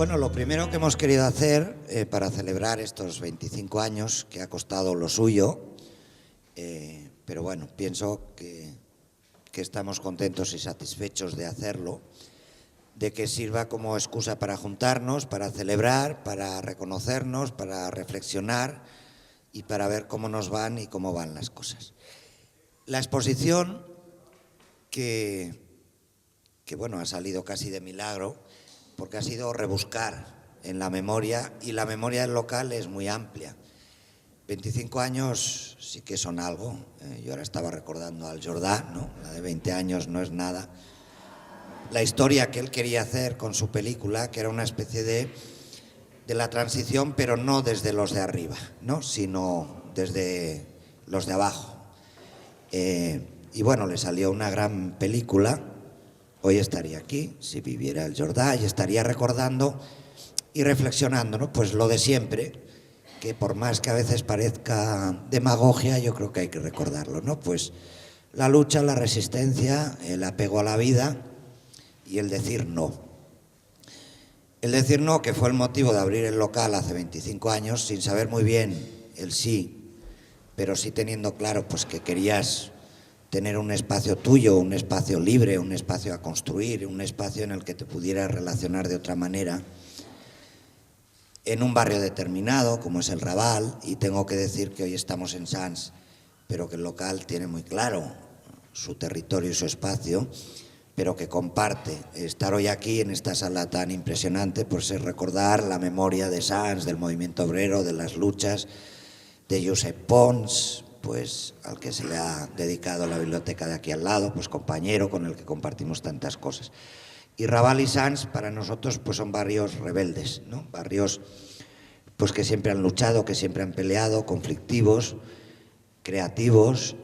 Bueno, lo primero que hemos querido hacer para celebrar estos 25 años, que ha costado lo suyo, pero bueno, pienso que estamos contentos y satisfechos de hacerlo, de que sirva como excusa para juntarnos, para celebrar, para reconocernos, para reflexionar y para ver cómo nos van y cómo van las cosas. La exposición, que bueno, ha salido casi de milagro, porque ha sido rebuscar en la memoria, y la memoria del local es muy amplia. 25 años sí que son algo. Yo ahora estaba recordando al Jordà, ¿no? La de 20 años no es nada. La historia que él quería hacer con su película, que era una especie de la transición, pero no desde los de arriba, ¿no? Sino desde los de abajo. Y bueno, le salió una gran película. Hoy estaría aquí, si viviera el Jordà, y estaría recordando y reflexionando, ¿no? Pues lo de siempre, que por más que a veces parezca demagogia, yo creo que hay que recordarlo, ¿no? Pues la lucha, la resistencia, el apego a la vida y el decir no. El decir no, que fue el motivo de abrir el local hace 25 años, sin saber muy bien el sí, pero sí teniendo claro pues que querías tener un espacio tuyo, un espacio libre, un espacio a construir, un espacio en el que te pudieras relacionar de otra manera, en un barrio determinado, como es el Raval, y tengo que decir que hoy estamos en Sants, pero que el local tiene muy claro su territorio y su espacio, pero que comparte. Estar hoy aquí en esta sala tan impresionante, pues es recordar la memoria de Sants, del movimiento obrero, de las luchas, de Josep Pons, pues al que se le ha dedicado la biblioteca de aquí al lado, pues compañero con el que compartimos tantas cosas. Y Raval y Sants para nosotros pues son barrios rebeldes, ¿no? Barrios pues que siempre han luchado, que siempre han peleado, conflictivos, creativos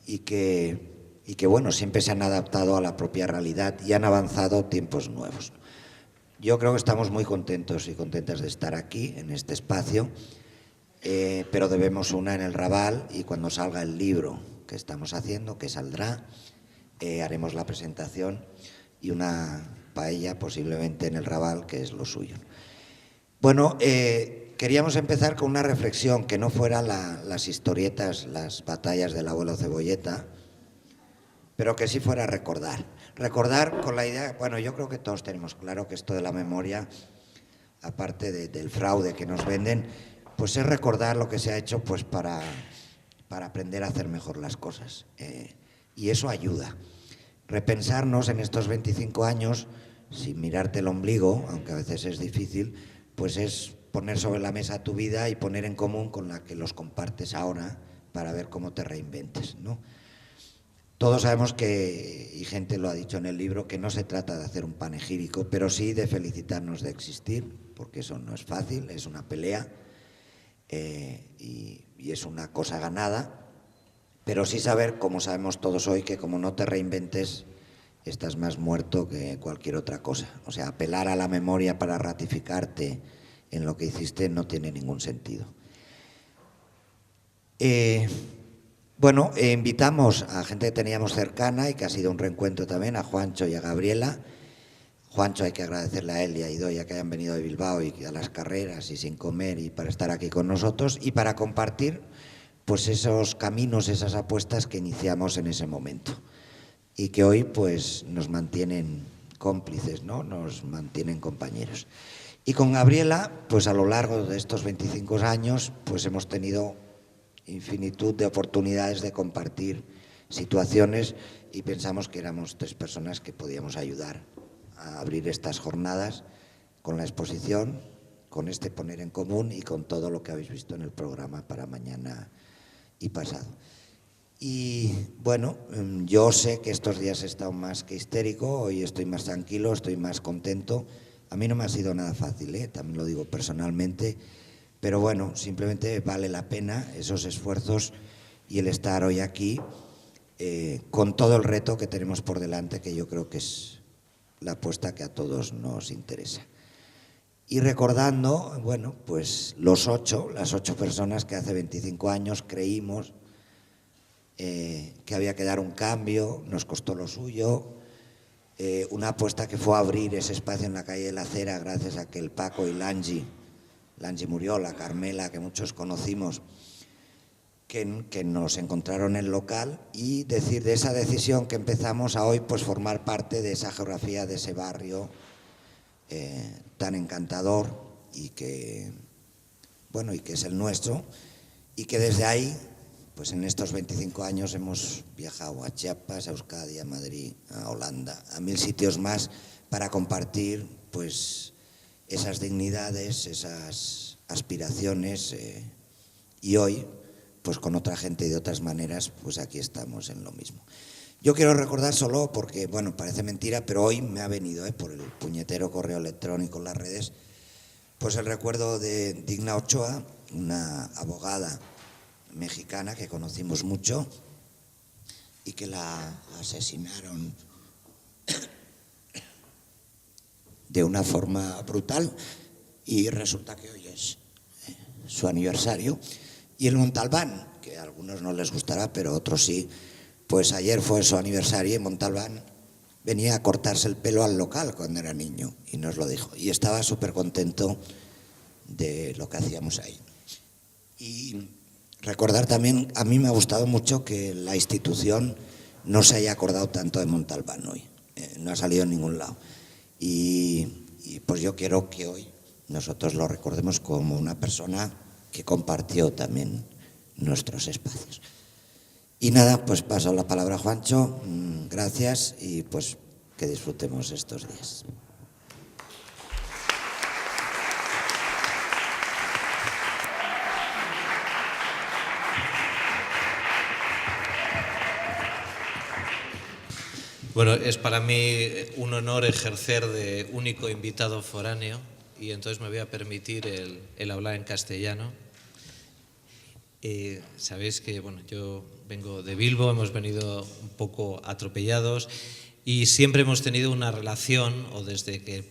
y que bueno, siempre se han adaptado a la propia realidad y han avanzado tiempos nuevos. Yo creo que estamos muy contentos y contentas de estar aquí, en este espacio, pero debemos una en el Raval, y cuando salga el libro que estamos haciendo, que saldrá, haremos la presentación y una paella posiblemente en el Raval, que es lo suyo. Bueno, queríamos empezar con una reflexión que no fuera las historietas, las batallas del abuelo Cebolleta, pero que sí fuera recordar. Recordar con la idea, bueno, yo creo que todos tenemos claro que esto de la memoria, aparte del fraude que nos venden, pues es recordar lo que se ha hecho pues para aprender a hacer mejor las cosas. Y eso ayuda. Repensarnos en estos 25 años, sin mirarte el ombligo, aunque a veces es difícil, pues es poner sobre la mesa tu vida y poner en común con la que los compartes ahora para ver cómo te reinventes, ¿no? Todos sabemos que, y gente lo ha dicho en el libro, que no se trata de hacer un panegírico, pero sí de felicitarnos de existir, porque eso no es fácil, es una pelea. Y es una cosa ganada, pero sí saber, como sabemos todos hoy, que como no te reinventes, estás más muerto que cualquier otra cosa. O sea, apelar a la memoria para ratificarte en lo que hiciste no tiene ningún sentido. Bueno, invitamos a gente que teníamos cercana y que ha sido un reencuentro también, a Juancho y a Gabriela. Juancho hay que agradecerle a él y a Idoia que hayan venido de Bilbao y a las carreras y sin comer y para estar aquí con nosotros y para compartir pues esos caminos, esas apuestas que iniciamos en ese momento y que hoy pues nos mantienen cómplices, ¿no? Nos mantienen compañeros. Y con Gabriela, pues a lo largo de estos 25 años pues hemos tenido infinitud de oportunidades de compartir situaciones y pensamos que éramos tres personas que podíamos ayudar a abrir estas jornadas con la exposición, con este poner en común y con todo lo que habéis visto en el programa para mañana y pasado. Y bueno, yo sé que estos días he estado más que histérico, hoy estoy más tranquilo, estoy más contento. A mí no me ha sido nada fácil, también lo digo personalmente, pero bueno, simplemente vale la pena esos esfuerzos y el estar hoy aquí con todo el reto que tenemos por delante, que yo creo que es la apuesta que a todos nos interesa. Y recordando, bueno, pues las 8 personas que hace 25 años creímos que había que dar un cambio, nos costó lo suyo, una apuesta que fue abrir ese espacio en la calle de la Acera gracias a que el Paco y Langi murió, la Carmela que muchos conocimos, que nos encontraron en el local, y decir de esa decisión que empezamos a hoy pues formar parte de esa geografía, de ese barrio tan encantador y que, bueno, y que es el nuestro, y que desde ahí, pues en estos 25 años hemos viajado a Chiapas, a Euskadi, a Madrid, a Holanda, a 1000 sitios más para compartir pues esas dignidades, esas aspiraciones, y hoy pues con otra gente y de otras maneras, pues aquí estamos en lo mismo. Yo quiero recordar solo, porque bueno, parece mentira, pero hoy me ha venido por el puñetero correo electrónico, las redes, pues el recuerdo de Digna Ochoa, una abogada mexicana que conocimos mucho y que la asesinaron de una forma brutal, y resulta que hoy es su aniversario. Y el Montalbán, que a algunos no les gustará, pero a otros sí, pues ayer fue su aniversario y Montalbán venía a cortarse el pelo al local cuando era niño y nos lo dijo. Y estaba súper contento de lo que hacíamos ahí. Y recordar también, a mí me ha gustado mucho que la institución no se haya acordado tanto de Montalbán hoy. No ha salido en ningún lado. Y pues yo quiero que hoy nosotros lo recordemos como una persona que compartió también nuestros espacios. Y nada, pues paso la palabra a Juancho. Gracias y pues que disfrutemos estos días. Bueno, es para mí un honor ejercer de único invitado foráneo y entonces me voy a permitir el hablar en castellano. Sabéis que bueno, yo vengo de Bilbo, hemos venido un poco atropellados y siempre hemos tenido una relación, o desde que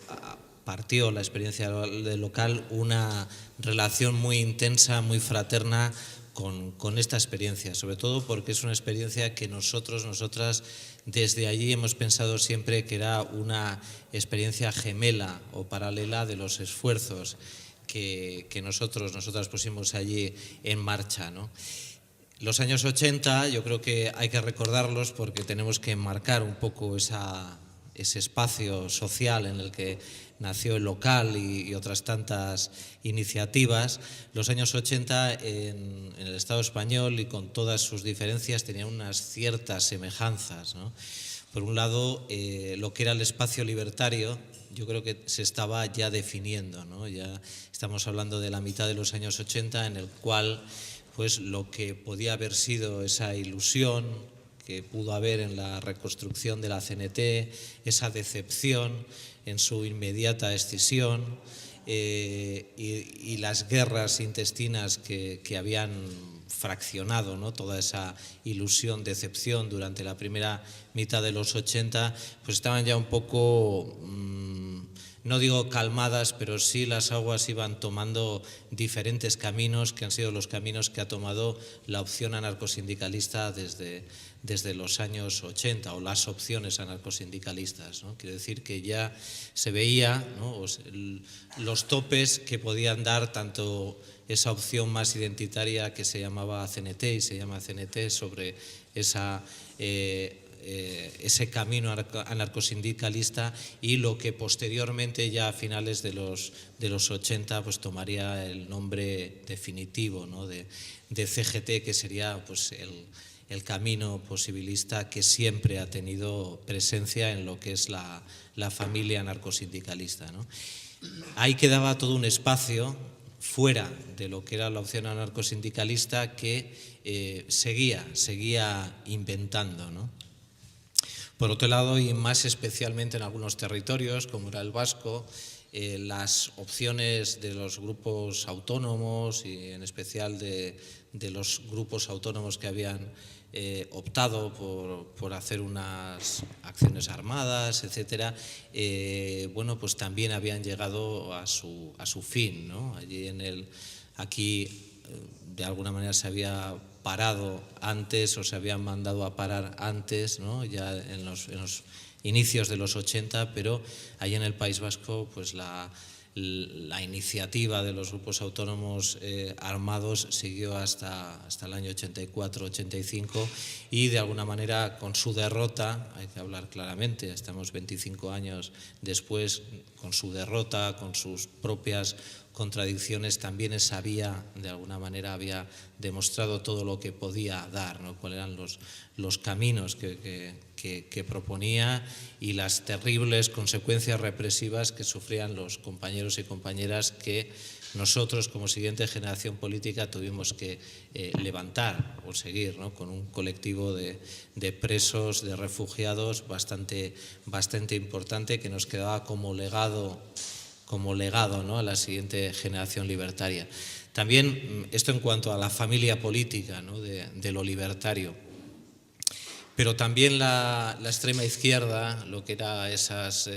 partió la experiencia del local, una relación muy intensa, muy fraterna con esta experiencia, sobre todo porque es una experiencia que nosotras, desde allí hemos pensado siempre que era una experiencia gemela o paralela de los esfuerzos que nosotras pusimos allí en marcha, ¿no? Los años 80 yo creo que hay que recordarlos porque tenemos que enmarcar un poco ese espacio social en el que nació el local y otras tantas iniciativas. Los años 80 en el Estado español, y con todas sus diferencias, tenían unas ciertas semejanzas, ¿no? Por un lado, lo que era el espacio libertario, yo creo que se estaba ya definiendo, ¿no? Ya estamos hablando de la mitad de los años 80, en el cual pues lo que podía haber sido esa ilusión que pudo haber en la reconstrucción de la CNT, esa decepción en su inmediata escisión, y las guerras intestinas que habían fraccionado, ¿no?, toda esa ilusión, decepción durante la primera mitad de los 80, pues estaban ya un poco, no digo calmadas, pero sí las aguas iban tomando diferentes caminos, que han sido los caminos que ha tomado la opción anarcosindicalista desde los años 80, o las opciones anarcosindicalistas, ¿no? Quiero decir que ya se veía, ¿no?, los topes que podían dar tanto esa opción más identitaria que se llamaba CNT y se llama CNT sobre ese camino anarcosindicalista, y lo que posteriormente, ya a finales de los 80, pues tomaría el nombre definitivo, ¿no?, de CGT, que sería pues el camino posibilista que siempre ha tenido presencia en lo que es la familia anarcosindicalista, ¿no? Ahí quedaba todo un espacio fuera de lo que era la opción anarcosindicalista que seguía inventando, ¿no? Por otro lado, y más especialmente en algunos territorios, como era el vasco, las opciones de los grupos autónomos, y en especial de los grupos autónomos que habían optado por hacer unas acciones armadas, etcétera, bueno, pues también habían llegado a su fin, ¿no? Aquí de alguna manera se había parado antes, o se habían mandado a parar antes, ¿no?, ya en inicios de los 80, pero allí en el País Vasco pues la iniciativa de los grupos autónomos armados siguió hasta el año 84-85 y de alguna manera con su derrota, hay que hablar claramente, estamos 25 años después, con su derrota, con sus propias contradicciones, también de alguna manera había demostrado todo lo que podía dar, ¿no? Cuáles eran los caminos que proponía y las terribles consecuencias represivas que sufrían los compañeros y compañeras que nosotros como siguiente generación política tuvimos que levantar o seguir, ¿no? Con un colectivo de presos, de refugiados bastante importante que nos quedaba como legado, ¿no? A la siguiente generación libertaria. También esto en cuanto a la familia política, ¿no? de lo libertario. Pero también la extrema izquierda, lo que era esos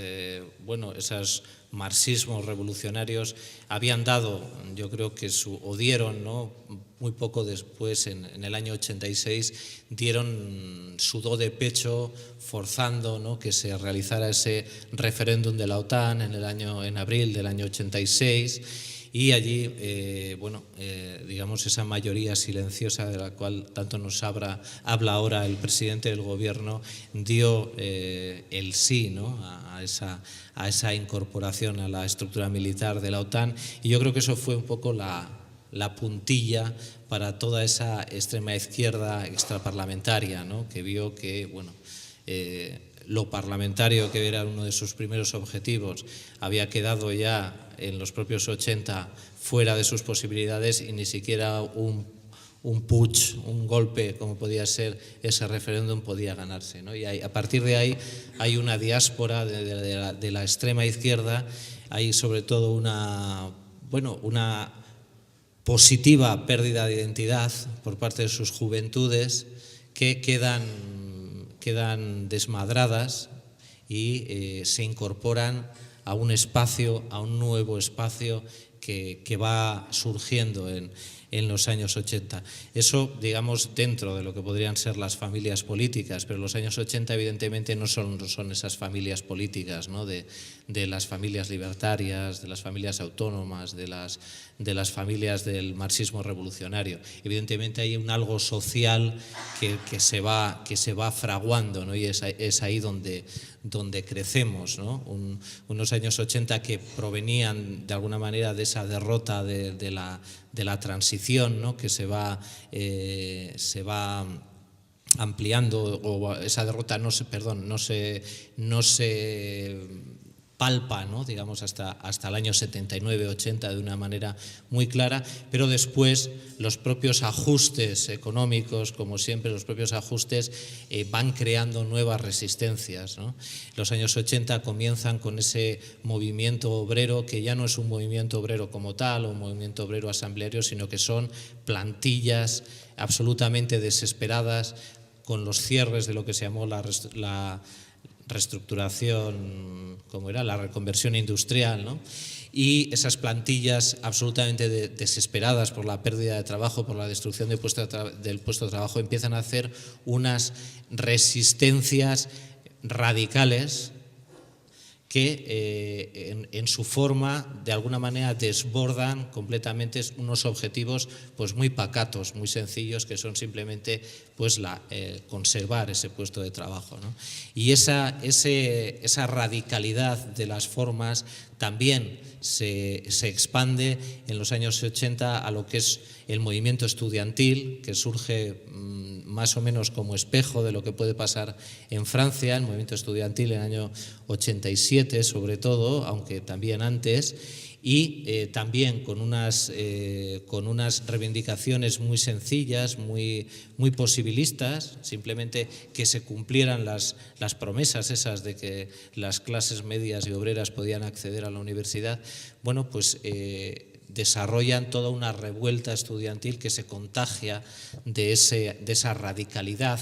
marxismos revolucionarios, habían dado, yo creo que dieron, ¿no? Muy poco después, en el año 86, dieron su do de pecho forzando, ¿no? Que se realizara ese referéndum de la OTAN en abril del año 86. Y allí, digamos, esa mayoría silenciosa de la cual tanto nos habla ahora el presidente del Gobierno, dio el sí, ¿no? a esa incorporación a la estructura militar de la OTAN. Y yo creo que eso fue un poco la puntilla para toda esa extrema izquierda extraparlamentaria, ¿no? Que vio que, lo parlamentario, que era uno de sus primeros objetivos, había quedado ya en los propios 80 fuera de sus posibilidades y ni siquiera un putsch, un golpe como podía ser ese referéndum podía ganarse, ¿no? Y a partir de ahí hay una diáspora de la extrema izquierda, hay sobre todo una positiva pérdida de identidad por parte de sus juventudes que quedan desmadradas y se incorporan a un nuevo espacio que va surgiendo en los años 80. Eso, digamos, dentro de lo que podrían ser las familias políticas, pero los años 80 evidentemente no son esas familias políticas, ¿no? de las familias libertarias, de las familias autónomas, de las familias del marxismo revolucionario. Evidentemente hay un algo social que se va fraguando, ¿no? Y es ahí donde crecemos, ¿no? Unos años 80 que provenían de alguna manera de esa derrota de la transición, ¿no? Que se va ampliando, o esa derrota no se palpa, ¿no? Digamos hasta el año 79-80 de una manera muy clara, pero después los propios ajustes económicos, como siempre, los propios ajustes van creando nuevas resistencias, ¿no? Los años 80 comienzan con ese movimiento obrero que ya no es un movimiento obrero como tal o un movimiento obrero asambleario, sino que son plantillas absolutamente desesperadas con los cierres de lo que se llamó la reestructuración, la reconversión industrial, ¿no? Y esas plantillas absolutamente desesperadas por la pérdida de trabajo, por la destrucción del puesto de trabajo, empiezan a hacer unas resistencias radicales que en su forma de alguna manera desbordan completamente unos objetivos pues muy pacatos, muy sencillos, que son simplemente pues conservar ese puesto de trabajo, ¿no? Y esa radicalidad de las formas también se expande en los años 80 a lo que es el movimiento estudiantil, que surge más o menos como espejo de lo que puede pasar en Francia, el movimiento estudiantil en el año 87 sobre todo, aunque también antes, y también con unas reivindicaciones muy sencillas, muy posibilistas, simplemente que se cumplieran las promesas esas de que las clases medias y obreras podían acceder a la universidad. Bueno, pues desarrollan toda una revuelta estudiantil que se contagia de esa radicalidad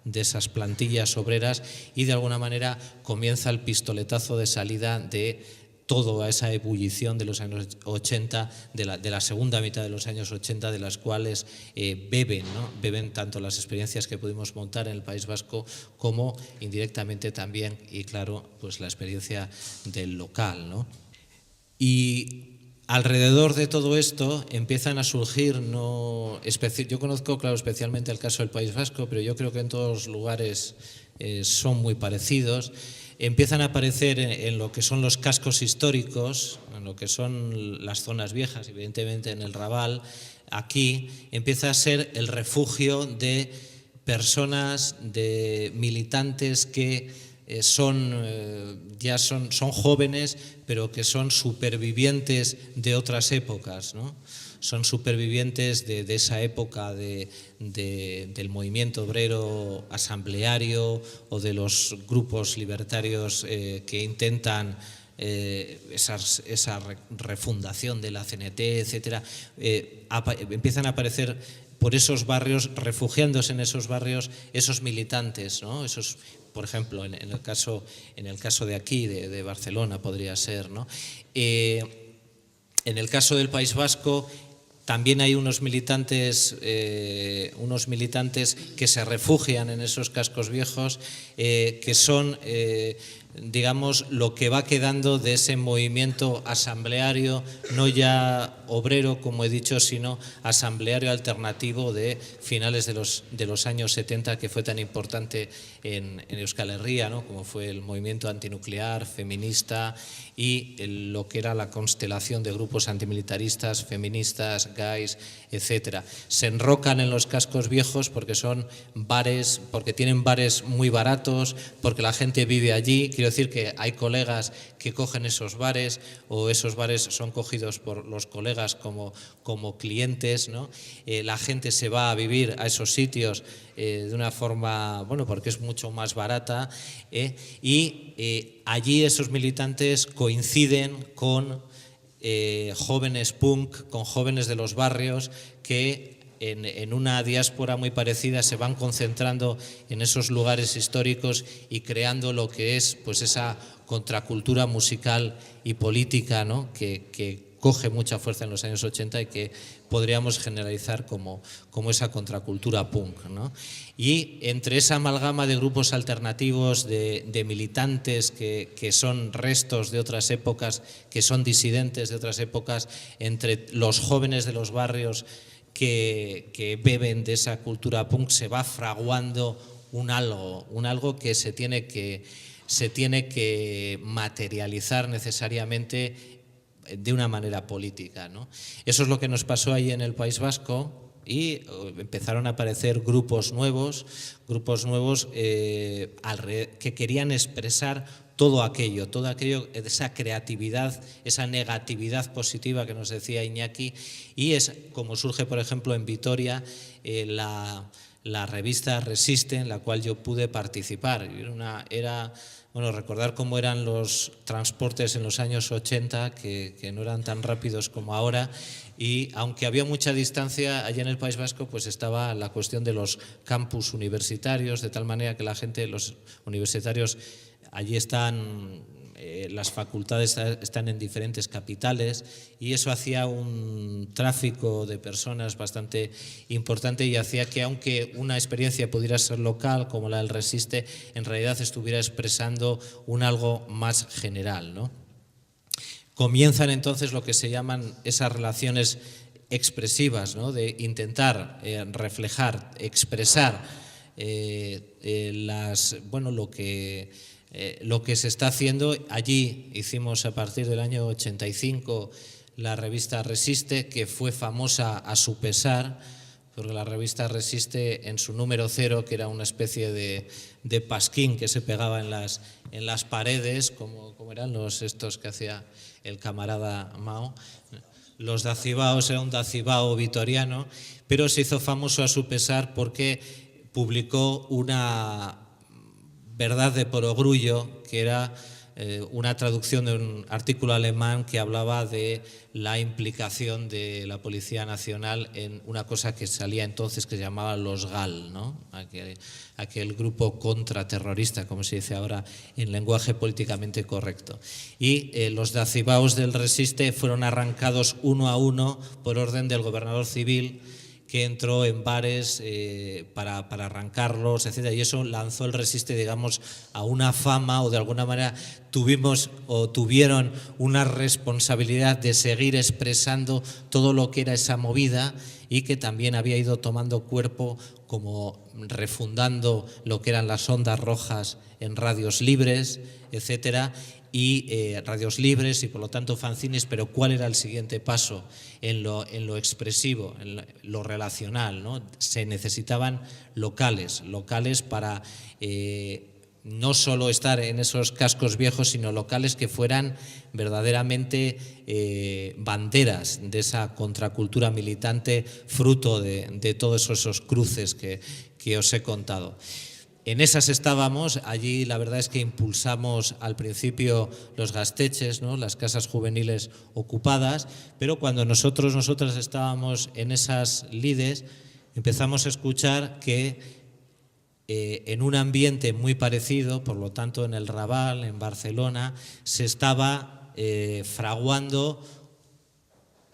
de esas plantillas obreras, y de alguna manera comienza el pistoletazo de salida de toda esa ebullición de los años 80, de la segunda mitad de los años 80, de las cuales beben, ¿no? Beben tanto las experiencias que pudimos montar en el País Vasco como indirectamente también, y claro, pues la experiencia del local, ¿no? Y alrededor de todo esto empiezan a surgir, yo conozco, claro, especialmente el caso del País Vasco, pero yo creo que en todos los lugares son muy parecidos. Empiezan a aparecer en lo que son los cascos históricos, en lo que son las zonas viejas, evidentemente en el Raval. Aquí empieza a ser el refugio de personas, de militantes que son jóvenes, pero que son supervivientes de otras épocas, ¿no? Son supervivientes de esa época del movimiento obrero asambleario o de los grupos libertarios que intentan esa refundación de la CNT, etcétera. Empiezan a aparecer por esos barrios, refugiándose en esos barrios, esos militantes, ¿no? Esos, por ejemplo, en el caso de aquí, de Barcelona, podría ser, ¿no? En el caso del País Vasco también hay unos militantes que se refugian en esos cascos viejos, que son, digamos, lo que va quedando de ese movimiento asambleario, no ya obrero, como he dicho, sino asambleario alternativo de finales de los años 70, que fue tan importante en Euskal Herria, ¿no? Como fue el movimiento antinuclear, feminista, y lo que era la constelación de grupos antimilitaristas, feministas, gays, etcétera. Se enrocan en los cascos viejos porque son bares, porque tienen bares muy baratos, porque la gente vive allí. Quiero decir que hay colegas que cogen esos bares, o esos bares son cogidos por los colegas como clientes, ¿no? La gente se va a vivir a esos sitios de una forma, bueno, porque es mucho más barata, y allí esos militantes coinciden con jóvenes punk, con jóvenes de los barrios que en una diáspora muy parecida se van concentrando en esos lugares históricos y creando lo que es, pues, esa contracultura musical y política, ¿no? que coge mucha fuerza en los años 80 y que podríamos generalizar como esa contracultura punk, ¿no? Y entre esa amalgama de grupos alternativos, de militantes que son restos de otras épocas, que son disidentes de otras épocas, entre los jóvenes de los barrios que beben de esa cultura punk, se va fraguando un algo que se tiene que materializar necesariamente de una manera política, ¿no? Eso es lo que nos pasó ahí en el País Vasco, y empezaron a aparecer grupos nuevos que querían expresar todo aquello, esa creatividad, esa negatividad positiva que nos decía Iñaki, y es como surge, por ejemplo, en Vitoria la revista Resiste, en la cual yo pude participar. Bueno, recordar cómo eran los transportes en los años 80, que no eran tan rápidos como ahora, y aunque había mucha distancia allá en el País Vasco, pues estaba la cuestión de los campus universitarios, de tal manera que los universitarios allí están, las facultades están en diferentes capitales, y eso hacía un tráfico de personas bastante importante, y hacía que, aunque una experiencia pudiera ser local como la del Resiste, en realidad estuviera expresando un algo más general, ¿no? Comienzan entonces lo que se llaman esas relaciones expresivas, ¿no? De intentar reflejar, expresar lo que se está haciendo. Allí hicimos, a partir del año 85, la revista Resiste, que fue famosa a su pesar, porque la revista Resiste, en su número 0, que era una especie de pasquín que se pegaba en las paredes, como eran estos que hacía el camarada Mao, los dacibaos, era un dacibao vitoriano, pero se hizo famoso a su pesar porque publicó una verdad de porogrullo, que era una traducción de un artículo alemán que hablaba de la implicación de la Policía Nacional en una cosa que salía entonces que se llamaba los GAL, ¿no? Aquel grupo contraterrorista, como se dice ahora en lenguaje políticamente correcto. Y los dacibaos del Resiste fueron arrancados uno a uno por orden del gobernador civil, que entró en bares para arrancarlos, etc. Y eso lanzó el Resiste, digamos, a una fama, o de alguna manera tuvieron una responsabilidad de seguir expresando todo lo que era esa movida, y que también había ido tomando cuerpo, como refundando lo que eran las ondas rojas en radios libres, etcétera, y radios libres y por lo tanto fanzines. Pero ¿cuál era el siguiente paso en lo expresivo, en lo relacional, ¿no? Se necesitaban locales para no solo estar en esos cascos viejos, sino locales que fueran verdaderamente banderas de esa contracultura militante, fruto de todos esos cruces que os he contado. En esas estábamos. Allí la verdad es que impulsamos al principio los gasteches, ¿no? Las casas juveniles ocupadas, pero cuando nosotras estábamos en esas lides, empezamos a escuchar que en un ambiente muy parecido, por lo tanto en el Raval, en Barcelona, se estaba fraguando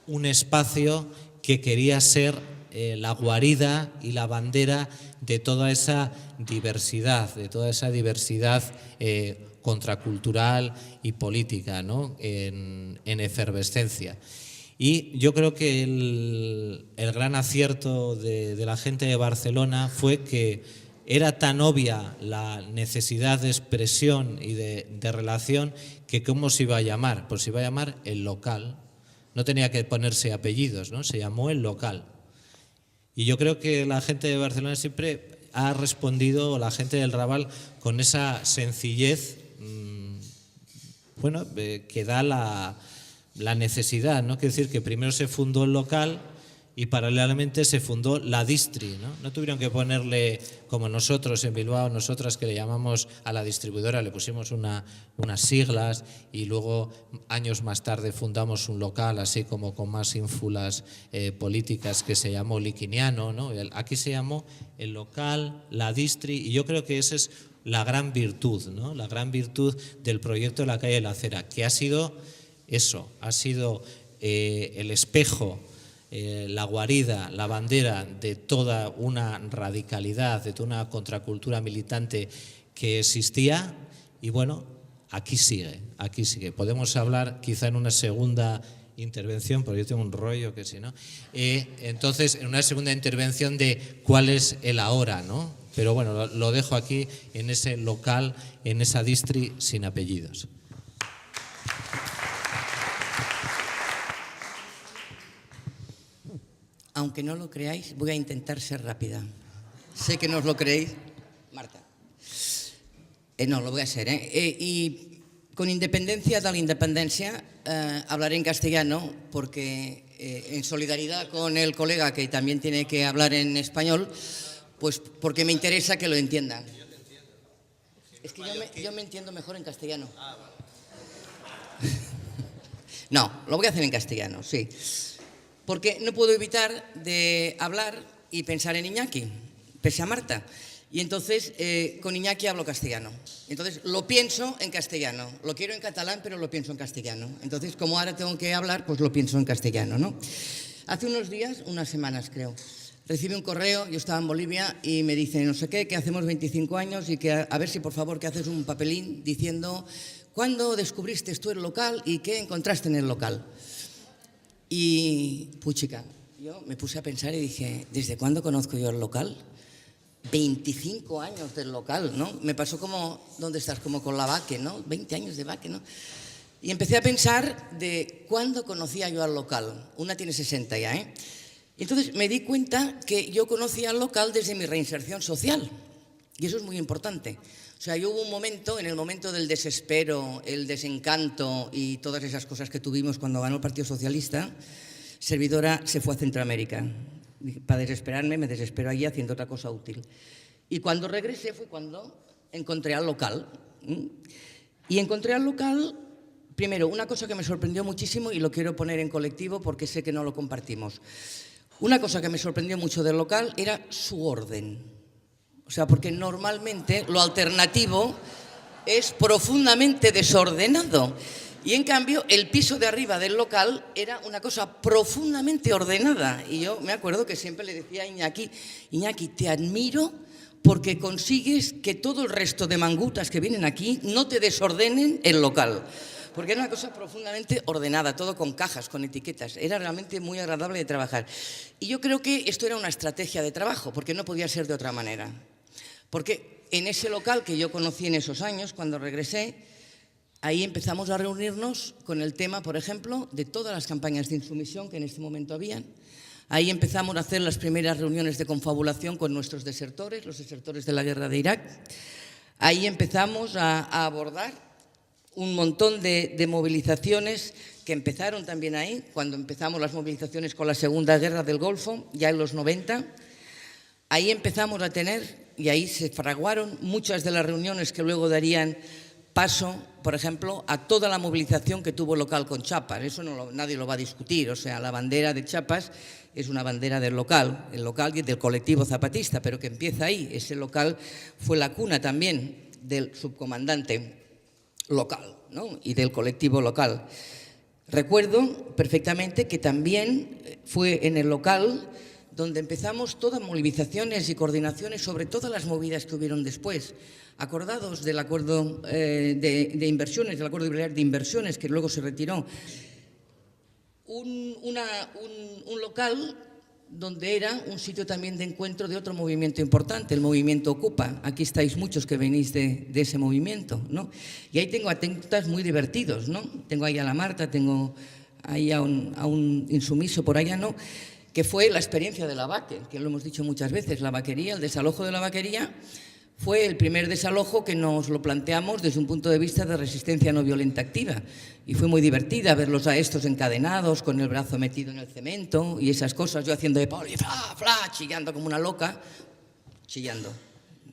un espacio que quería ser la guarida y la bandera de toda esa diversidad, contracultural y política, ¿no? en efervescencia. Y yo creo que el gran acierto de la gente de Barcelona fue que era tan obvia la necesidad de expresión y de relación, que ¿cómo se iba a llamar? Pues se iba a llamar El Local. No tenía que ponerse apellidos, ¿no? Se llamó El Local. Y yo creo que la gente de Barcelona siempre ha respondido, la gente del Raval, con esa sencillez que da la necesidad, ¿no? Quiero decir que primero se fundó El Local y paralelamente se fundó la Distri, ¿no? No tuvieron que ponerle, como nosotros en Bilbao, nosotras que le llamamos a la distribuidora, le pusimos unas siglas, y luego años más tarde fundamos un local así como con más ínfulas políticas, que se llamó Liquiniano, ¿no? Aquí se llamó El Local, la Distri, y yo creo que esa es la gran virtud, ¿no? La gran virtud del proyecto de la calle de la Acera, que ha sido eso, ha sido el espejo, la guarida, la bandera de toda una radicalidad, de toda una contracultura militante que existía. Y bueno, aquí sigue. Podemos hablar quizá en una segunda intervención, porque yo tengo un rollo que si no. Entonces, en una segunda intervención de cuál es el ahora, ¿no? Pero bueno, lo dejo aquí, en ese local, en esa distri sin apellidos. Aunque no lo creáis, voy a intentar ser rápida. Sé que no os lo creéis. Marta. No, lo voy a hacer. Y con independencia de la independencia, hablaré en castellano, porque en solidaridad con el colega que también tiene que hablar en español, pues porque me interesa que lo entiendan. Es que yo me entiendo mejor en castellano. No, lo voy a hacer en castellano, sí. Porque no puedo evitar de hablar y pensar en Iñaki, pese a Marta. Y entonces con Iñaki hablo castellano. Entonces lo pienso en castellano. Lo quiero en catalán, pero lo pienso en castellano. Entonces, como ahora tengo que hablar, pues lo pienso en castellano, ¿no? Hace unos días, unas semanas creo, recibí un correo, yo estaba en Bolivia, y me dice no sé qué, que hacemos 25 años y que a ver si por favor que haces un papelín diciendo cuándo descubriste tú el local y qué encontraste en el local. Y, puchica, yo me puse a pensar y dije, ¿desde cuándo conozco yo el local? 25 años del local, ¿no? Me pasó como, ¿dónde estás? Como con la Baque, ¿no? 20 años de Baque, ¿no? Y empecé a pensar de cuándo conocía yo al local. Una tiene 60 ya, ¿eh? Y entonces me di cuenta que yo conocía al local desde mi reinserción social. Y eso es muy importante. O sea, yo hubo un momento, en el momento del desespero, el desencanto y todas esas cosas que tuvimos cuando ganó el Partido Socialista, servidora se fue a Centroamérica. Para desesperarme, me desespero allí haciendo otra cosa útil. Y cuando regresé fue cuando encontré al local. Y encontré al local, primero, una cosa que me sorprendió muchísimo y lo quiero poner en colectivo porque sé que no lo compartimos. Una cosa que me sorprendió mucho del local era su orden. O sea, porque normalmente lo alternativo es profundamente desordenado. Y en cambio, el piso de arriba del local era una cosa profundamente ordenada. Y yo me acuerdo que siempre le decía a Iñaki, Iñaki, te admiro porque consigues que todo el resto de mangutas que vienen aquí no te desordenen el local. Porque era una cosa profundamente ordenada, todo con cajas, con etiquetas. Era realmente muy agradable de trabajar. Y yo creo que esto era una estrategia de trabajo, porque no podía ser de otra manera. Porque en ese local que yo conocí en esos años, cuando regresé, ahí empezamos a reunirnos con el tema, por ejemplo, de todas las campañas de insumisión que en este momento habían. Ahí empezamos a hacer las primeras reuniones de confabulación con nuestros desertores, los desertores de la guerra de Irak. Ahí empezamos a abordar un montón de movilizaciones que empezaron también ahí, cuando empezamos las movilizaciones con la Segunda Guerra del Golfo, ya en los 90. Ahí empezamos a tener, y ahí se fraguaron muchas de las reuniones que luego darían paso, por ejemplo, a toda la movilización que tuvo el local con Chiapas. Eso nadie lo va a discutir. O sea, la bandera de Chiapas es una bandera del local, el local y del colectivo zapatista, pero que empieza ahí. Ese local fue la cuna también del subcomandante local, ¿no? Y del colectivo local. Recuerdo perfectamente que también fue en el local donde empezamos todas movilizaciones y coordinaciones sobre todas las movidas que hubieron después. Acordados del acuerdo de inversiones, del acuerdo de inversiones que luego se retiró. Un local donde era un sitio también de encuentro de otro movimiento importante, el movimiento Ocupa. Aquí estáis muchos que venís de ese movimiento, ¿no? Y ahí tengo anécdotas muy divertidos, ¿no? Tengo ahí a la Marta, tengo ahí a un insumiso por allá, ¿no? Que fue la experiencia de la vaque, que lo hemos dicho muchas veces. La vaquería, el desalojo de la vaquería, fue el primer desalojo que nos lo planteamos desde un punto de vista de resistencia no violenta activa. Y fue muy divertida verlos a estos encadenados, con el brazo metido en el cemento y esas cosas. Yo haciendo de poli, fla, chillando como una loca. Chillando.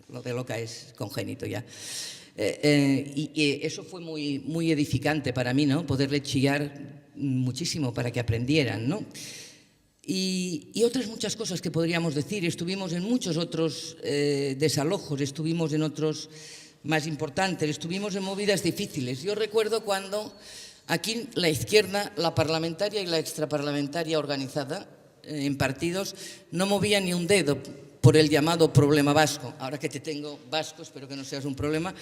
Lo de loca es congénito ya. Y eso fue muy edificante para mí, ¿no? Poderle chillar muchísimo para que aprendieran, ¿no? Y otras muchas cosas que podríamos decir. Estuvimos en muchos otros desalojos, estuvimos en otros más importantes, estuvimos en movidas difíciles. Yo recuerdo cuando aquí la izquierda, la parlamentaria y la extraparlamentaria organizada en partidos, no movía ni un dedo por el llamado problema vasco. Ahora que te tengo vasco, espero que no seas un problema,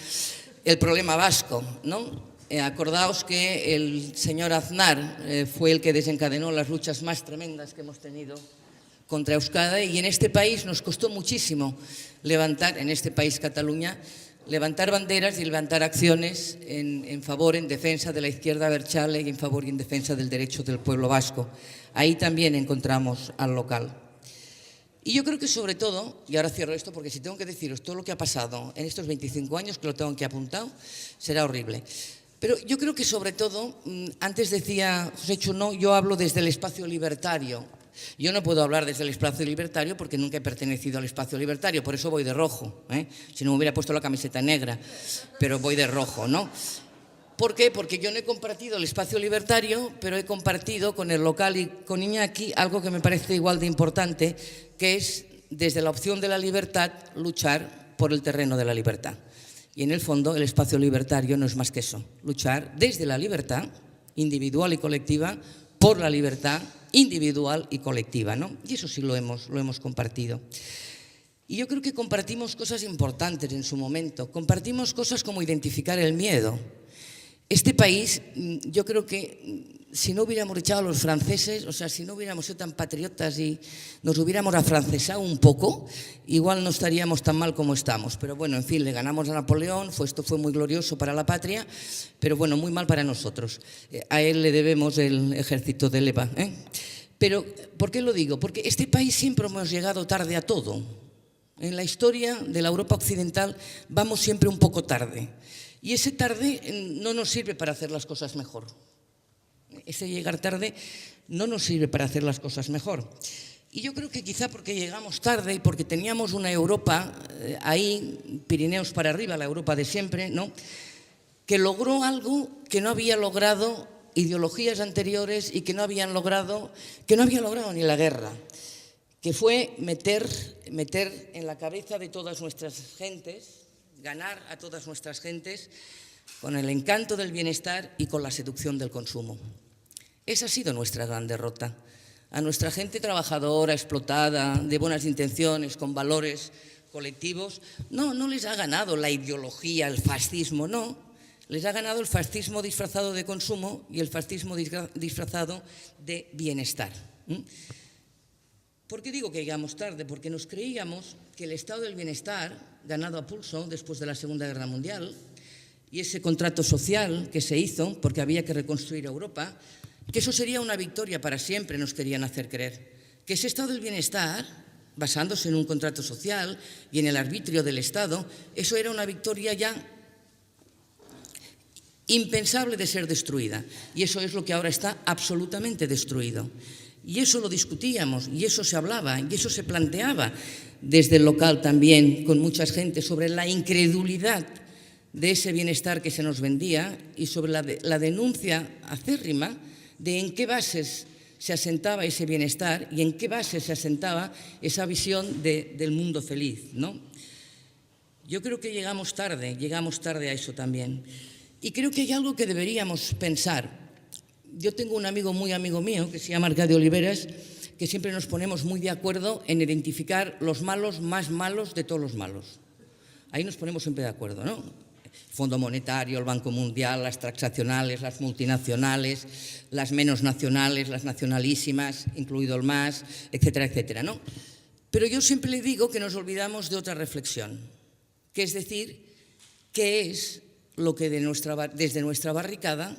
el problema vasco, ¿no? Acordaos que el señor Aznar fue el que desencadenó las luchas más tremendas que hemos tenido contra Euskadi, y en este país nos costó muchísimo levantar, en este país Cataluña, levantar banderas y levantar acciones en favor, en defensa de la izquierda abertzale y en favor y en defensa del derecho del pueblo vasco. Ahí también encontramos al local. Y yo creo que sobre todo, y ahora cierro esto porque si tengo que deciros todo lo que ha pasado en estos 25 años, que lo tengo aquí apuntado, será horrible. Pero yo creo que sobre todo, antes decía José Chunó, yo hablo desde el espacio libertario. Yo no puedo hablar desde el espacio libertario porque nunca he pertenecido al espacio libertario, por eso voy de rojo, ¿eh? Si no me hubiera puesto la camiseta negra, pero voy de rojo, ¿no? ¿Por qué? Porque yo no he compartido el espacio libertario, pero he compartido con el local y con Iñaki algo que me parece igual de importante, que es desde la opción de la libertad luchar por el terreno de la libertad. Y en el fondo el espacio libertario no es más que eso, luchar desde la libertad individual y colectiva por la libertad individual y colectiva, ¿no? Y eso sí lo hemos compartido. Y yo creo que compartimos cosas importantes en su momento, compartimos cosas como identificar el miedo. Este país, yo creo que si no hubiéramos echado a los franceses, o sea, si no hubiéramos sido tan patriotas y nos hubiéramos afrancesado un poco, igual no estaríamos tan mal como estamos. Pero bueno, en fin, le ganamos a Napoleón, esto fue muy glorioso para la patria, pero bueno, muy mal para nosotros. A él le debemos el ejército de Leva, ¿eh? Pero, ¿por qué lo digo? Porque este país siempre hemos llegado tarde a todo. En la historia de la Europa occidental vamos siempre un poco tarde. Y ese tarde no nos sirve para hacer las cosas mejor. Ese llegar tarde no nos sirve para hacer las cosas mejor. Y yo creo que quizá porque llegamos tarde y porque teníamos una Europa ahí, Pirineos para arriba, la Europa de siempre, ¿no?, que logró algo que no había logrado ideologías anteriores y que no había logrado ni la guerra, que fue meter en la cabeza de todas nuestras gentes, ganar a todas nuestras gentes con el encanto del bienestar y con la seducción del consumo. Esa ha sido nuestra gran derrota. A nuestra gente trabajadora, explotada, de buenas intenciones, con valores colectivos, no les ha ganado la ideología, el fascismo, no. Les ha ganado el fascismo disfrazado de consumo y el fascismo disfrazado de bienestar. ¿Por qué digo que llegamos tarde? Porque nos creíamos que el estado del bienestar, ganado a pulso después de la Segunda Guerra Mundial, y ese contrato social que se hizo porque había que reconstruir Europa, que eso sería una victoria para siempre, nos querían hacer creer. Que ese estado del bienestar, basándose en un contrato social y en el arbitrio del Estado, eso era una victoria ya impensable de ser destruida. Y eso es lo que ahora está absolutamente destruido. Y eso lo discutíamos, y eso se hablaba, y eso se planteaba desde el local también, con mucha gente, sobre la incredulidad de ese bienestar que se nos vendía y sobre la denuncia acérrima de en qué bases se asentaba ese bienestar y en qué bases se asentaba esa visión del mundo feliz, ¿no? Yo creo que llegamos tarde a eso también. Y creo que hay algo que deberíamos pensar. Yo tengo un amigo muy amigo mío que se llama Arcadio Oliveras, que siempre nos ponemos muy de acuerdo en identificar los malos más malos de todos los malos. Ahí nos ponemos siempre de acuerdo, ¿no? Fondo Monetario, el Banco Mundial, las transnacionales, las multinacionales, las menos nacionales, las nacionalísimas, incluido el MAS, etcétera, etcétera, ¿no? Pero yo siempre le digo que nos olvidamos de otra reflexión, que es decir, ¿qué es lo que desde nuestra barricada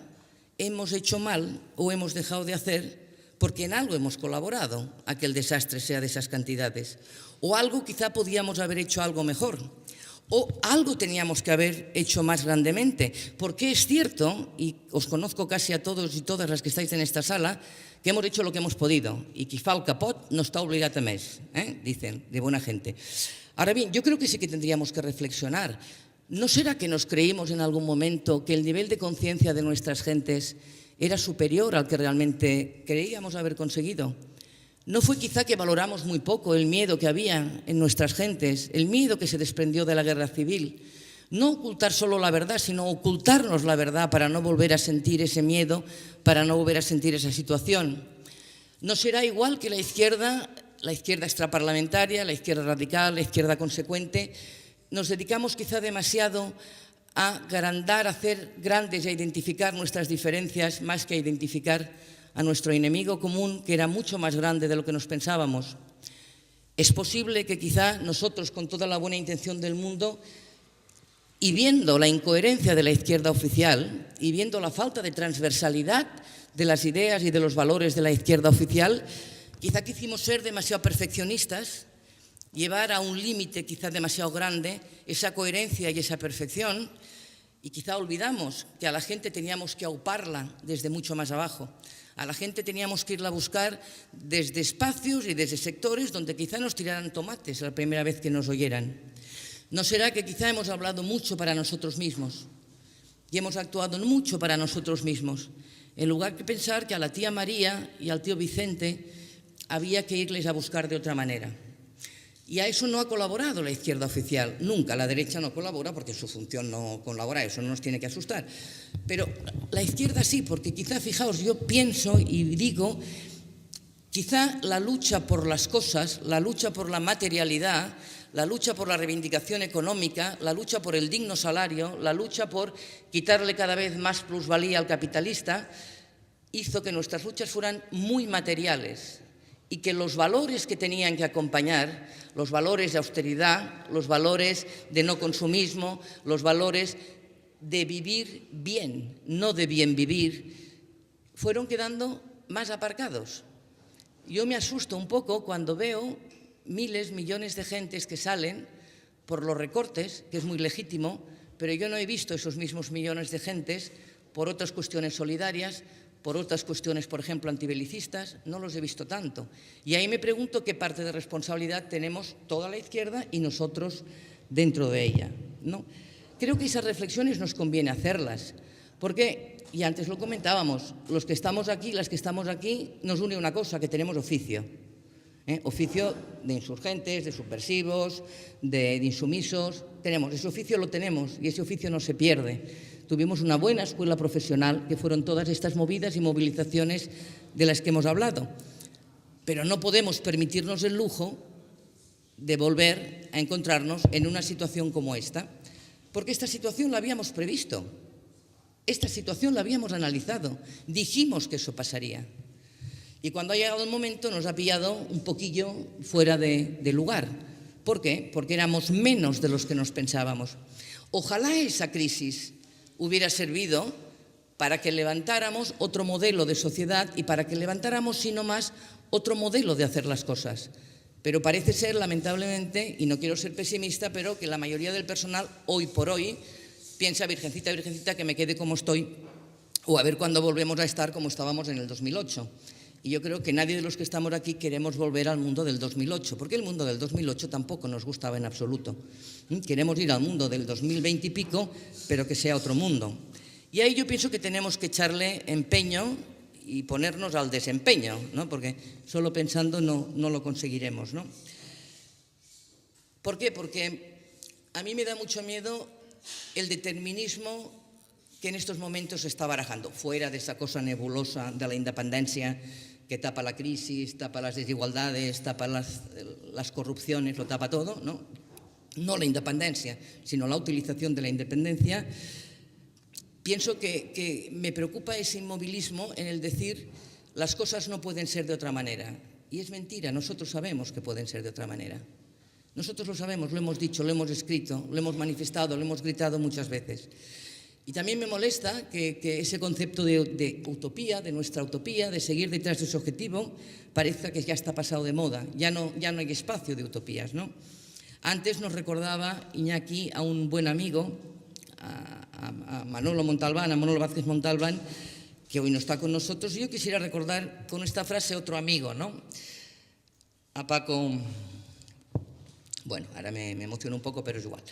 hemos hecho mal o hemos dejado de hacer porque en algo hemos colaborado a que el desastre sea de esas cantidades? O algo quizá podíamos haber hecho algo mejor. O algo teníamos que haber hecho más grandemente, porque es cierto, y os conozco casi a todos y todas las que estáis en esta sala, que hemos hecho lo que hemos podido, y qui fa el capot no está obligat a més, dicen, de buena gente. Ahora bien, yo creo que sí que tendríamos que reflexionar. ¿No será que nos creímos en algún momento que el nivel de conciencia de nuestras gentes era superior al que realmente creíamos haber conseguido? ¿No fue quizá que valoramos muy poco el miedo que había en nuestras gentes, el miedo que se desprendió de la guerra civil? No ocultar solo la verdad, sino ocultarnos la verdad para no volver a sentir ese miedo, para no volver a sentir esa situación. ¿No será igual que la izquierda extraparlamentaria, la izquierda radical, la izquierda consecuente, nos dedicamos quizá demasiado a agrandar, a hacer grandes y a identificar nuestras diferencias más que a identificar a nuestro enemigo común, que era mucho más grande de lo que nos pensábamos? Es posible que quizá nosotros, con toda la buena intención del mundo, y viendo la incoherencia de la izquierda oficial, y viendo la falta de transversalidad de las ideas y de los valores de la izquierda oficial, quizá quisimos ser demasiado perfeccionistas, llevar a un límite quizá demasiado grande esa coherencia y esa perfección, y quizá olvidamos que a la gente teníamos que auparla desde mucho más abajo. A la gente teníamos que irla a buscar desde espacios y desde sectores donde quizá nos tiraran tomates la primera vez que nos oyeran. ¿No será que quizá hemos hablado mucho para nosotros mismos y hemos actuado mucho para nosotros mismos, en lugar de pensar que a la tía María y al tío Vicente había que irles a buscar de otra manera? Y a eso no ha colaborado la izquierda oficial. Nunca, la derecha no colabora porque su función no colabora, eso no nos tiene que asustar. Pero la izquierda sí, porque quizá, fijaos, yo pienso y digo, quizá la lucha por las cosas, la lucha por la materialidad, la lucha por la reivindicación económica, la lucha por el digno salario, la lucha por quitarle cada vez más plusvalía al capitalista, hizo que nuestras luchas fueran muy materiales. Y que los valores que tenían que acompañar, los valores de austeridad, los valores de no consumismo, los valores de vivir bien, no de bien vivir, fueron quedando más aparcados. Yo me asusto un poco cuando veo miles, millones de gentes que salen por los recortes, que es muy legítimo, pero yo no he visto esos mismos millones de gentes por otras cuestiones solidarias, por otras cuestiones, por ejemplo, antibelicistas, no los he visto tanto. Y ahí me pregunto qué parte de responsabilidad tenemos toda la izquierda y nosotros dentro de ella, ¿no? creo que esas reflexiones nos conviene hacerlas, porque, y antes lo comentábamos, los que estamos aquí, las que estamos aquí, nos une una cosa, que tenemos oficio. Oficio de insurgentes, de subversivos, de insumisos. Ese oficio lo tenemos y ese oficio no se pierde. Tuvimos una buena escuela profesional, que fueron todas estas movidas y movilizaciones de las que hemos hablado. Pero no podemos permitirnos el lujo de volver a encontrarnos en una situación como esta, porque esta situación la habíamos previsto, esta situación la habíamos analizado, dijimos que eso pasaría. Y cuando ha llegado el momento nos ha pillado un poquillo fuera de lugar. ¿Por qué? Porque éramos menos de los que nos pensábamos. Ojalá esa crisis hubiera servido para que levantáramos otro modelo de sociedad y para que levantáramos, si no más, otro modelo de hacer las cosas. Pero parece ser, lamentablemente, y no quiero ser pesimista, pero que la mayoría del personal, hoy por hoy, piensa, virgencita, virgencita, que me quede como estoy, o a ver cuándo volvemos a estar como estábamos en el 2008. Y yo creo que nadie de los que estamos aquí queremos volver al mundo del 2008, porque el mundo del 2008 tampoco nos gustaba en absoluto. Queremos ir al mundo del 2020 y pico, pero que sea otro mundo. Y ahí yo pienso que tenemos que echarle empeño y ponernos al desempeño, ¿no? Porque solo pensando no lo conseguiremos, ¿no? ¿Por qué? Porque a mí me da mucho miedo el determinismo que en estos momentos se está barajando, fuera de esa cosa nebulosa de la independencia que tapa la crisis, tapa las desigualdades, tapa las corrupciones, lo tapa todo, ¿no? No la independencia, sino la utilización de la independencia. Pienso que me preocupa ese inmovilismo en el decir las cosas no pueden ser de otra manera. Y es mentira, nosotros sabemos que pueden ser de otra manera. Nosotros lo sabemos, lo hemos dicho, lo hemos escrito, lo hemos manifestado, lo hemos gritado muchas veces. Y también me molesta que ese concepto de utopía, de nuestra utopía, de seguir detrás de ese objetivo, parezca que ya está pasado de moda. Ya no hay espacio de utopías, ¿no? Antes nos recordaba Iñaki a un buen amigo, a Manolo Montalbán, a Manolo Vázquez Montalbán, que hoy no está con nosotros. Y yo quisiera recordar con esta frase otro amigo, ¿no? A Paco. Bueno, ahora me emociono un poco, pero es igual.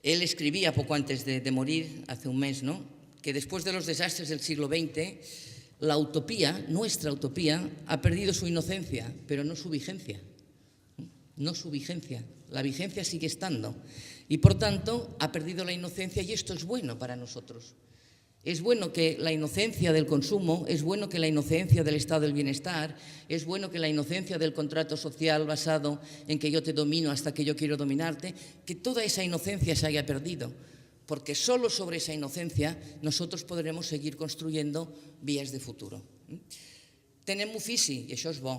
Él escribía poco antes de morir, hace un mes, ¿no?, que después de los desastres del siglo XX, la utopía, nuestra utopía, ha perdido su inocencia, pero no su vigencia. No su vigencia. La vigencia sigue estando. Y, por tanto, ha perdido la inocencia y esto es bueno para nosotros. Es bueno que la inocencia del consumo, es bueno que la inocencia del estado del bienestar, es bueno que la inocencia del contrato social basado en que yo te domino hasta que yo quiero dominarte, que toda esa inocencia se haya perdido, porque solo sobre esa inocencia nosotros podremos seguir construyendo vías de futuro. Tenem ofici, i això és bo.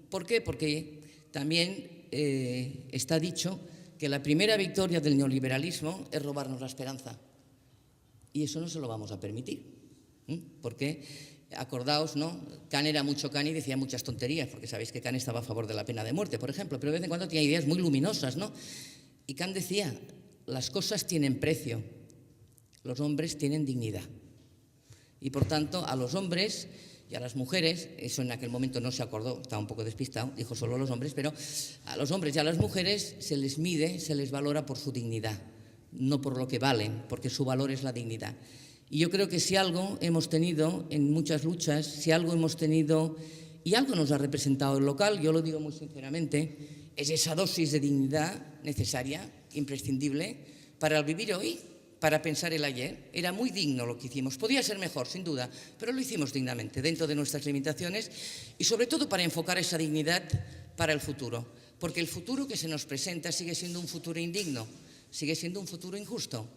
¿Por qué? Porque también está dicho que la primera victoria del neoliberalismo es robarnos la esperanza. Y eso no se lo vamos a permitir, porque, acordaos, ¿no?, Kant era mucho Kant y decía muchas tonterías, porque sabéis que Kant estaba a favor de la pena de muerte, por ejemplo, pero de vez en cuando tenía ideas muy luminosas, ¿no? Y Kant decía, las cosas tienen precio, los hombres tienen dignidad. Y, por tanto, a los hombres y a las mujeres, eso en aquel momento no se acordó, estaba un poco despistado, dijo solo a los hombres, pero a los hombres y a las mujeres se les mide, se les valora por su dignidad, no por lo que valen, porque su valor es la dignidad. Y yo creo que si algo hemos tenido en muchas luchas, si algo hemos tenido, y algo nos ha representado el local, yo lo digo muy sinceramente, es esa dosis de dignidad necesaria, imprescindible, para el vivir hoy, para pensar el ayer. Era muy digno lo que hicimos. Podía ser mejor, sin duda, pero lo hicimos dignamente, dentro de nuestras limitaciones, y sobre todo para enfocar esa dignidad para el futuro, porque el futuro que se nos presenta sigue siendo un futuro indigno, sigue siendo un futuro injusto.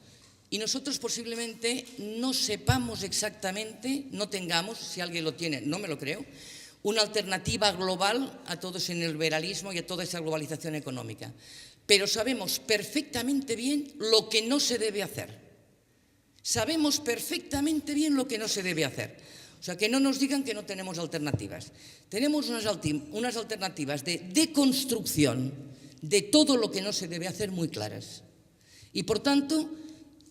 Y nosotros posiblemente no sepamos exactamente, no tengamos, si alguien lo tiene, no me lo creo, una alternativa global a todo ese neoliberalismo y a toda esa globalización económica. Pero sabemos perfectamente bien lo que no se debe hacer. Sabemos perfectamente bien lo que no se debe hacer. O sea, que no nos digan que no tenemos alternativas. Tenemos unas alternativas de deconstrucción de todo lo que no se debe hacer muy claras. Y, por tanto,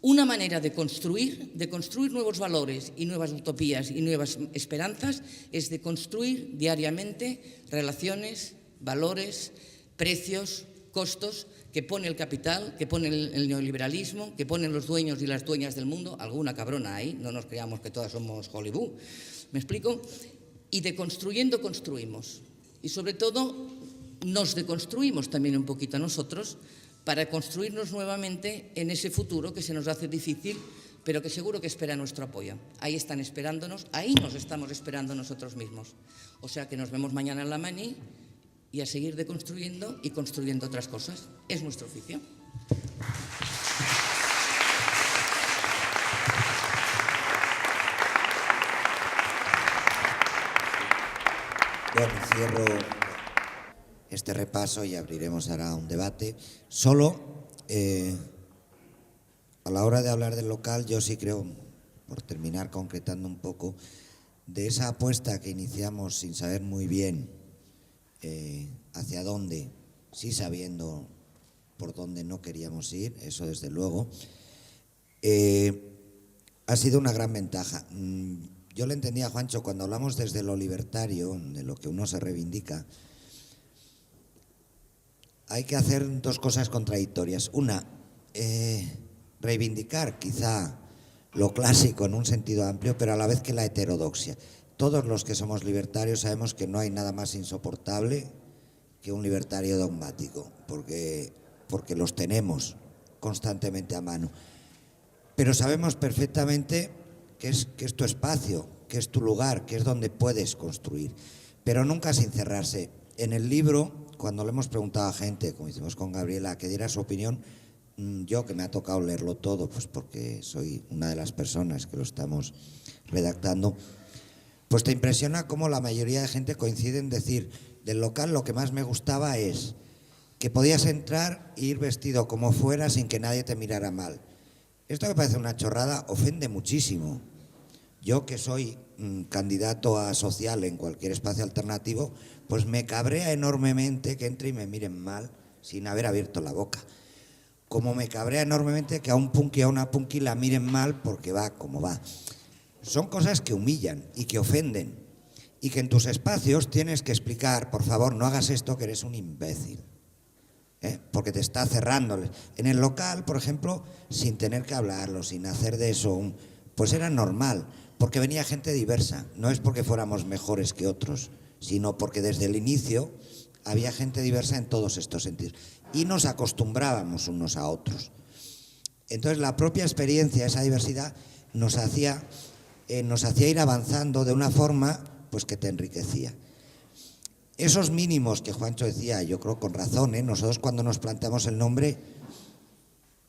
una manera de construir nuevos valores y nuevas utopías y nuevas esperanzas es de construir diariamente relaciones, valores, precios, costos que pone el capital, que pone el neoliberalismo, que ponen los dueños y las dueñas del mundo, alguna cabrona hay, no nos creamos que todas somos Hollywood, ¿me explico? Y deconstruyendo construimos. Y sobre todo nos deconstruimos también un poquito a nosotros para construirnos nuevamente en ese futuro que se nos hace difícil, pero que seguro que espera nuestro apoyo. Ahí están esperándonos, ahí nos estamos esperando nosotros mismos. O sea que nos vemos mañana en la Mani y a seguir deconstruyendo y construyendo otras cosas. Es nuestro oficio. Bueno, cierro este repaso y abriremos ahora un debate. Solo, a la hora de hablar del local, yo sí creo, por terminar concretando un poco, de esa apuesta que iniciamos sin saber muy bien hacia dónde, sí sabiendo por dónde no queríamos ir, eso desde luego, ha sido una gran ventaja. Yo le entendía a Juancho cuando hablamos desde lo libertario, de lo que uno se reivindica, hay que hacer dos cosas contradictorias. Una, reivindicar quizá lo clásico en un sentido amplio, pero a la vez que la heterodoxia. Todos los que somos libertarios sabemos que no hay nada más insoportable que un libertario dogmático, porque los tenemos constantemente a mano. Pero sabemos perfectamente que es tu espacio, que es tu lugar, que es donde puedes construir, pero nunca sin cerrarse. En el libro, cuando le hemos preguntado a gente, como hicimos con Gabriela, que diera su opinión, yo que me ha tocado leerlo todo, pues porque soy una de las personas que lo estamos redactando, pues te impresiona cómo la mayoría de gente coincide en decir, del local lo que más me gustaba es que podías entrar e ir vestido como fuera sin que nadie te mirara mal. Esto que parece una chorrada ofende muchísimo. Yo que soy candidato a social en cualquier espacio alternativo, pues me cabrea enormemente que entre y me miren mal sin haber abierto la boca. Como me cabrea enormemente que a un punky o a una punky la miren mal porque va como va. Son cosas que humillan y que ofenden y que en tus espacios tienes que explicar, por favor, no hagas esto que eres un imbécil, porque te está cerrando. En el local, por ejemplo, sin tener que hablarlo, sin hacer de eso, pues era normal, porque venía gente diversa. No es porque fuéramos mejores que otros, sino porque desde el inicio había gente diversa en todos estos sentidos. Y nos acostumbrábamos unos a otros. Entonces la propia experiencia, esa diversidad, nos hacía ir avanzando de una forma pues que te enriquecía. Esos mínimos que Juancho decía, yo creo con razón, nosotros cuando nos planteamos el nombre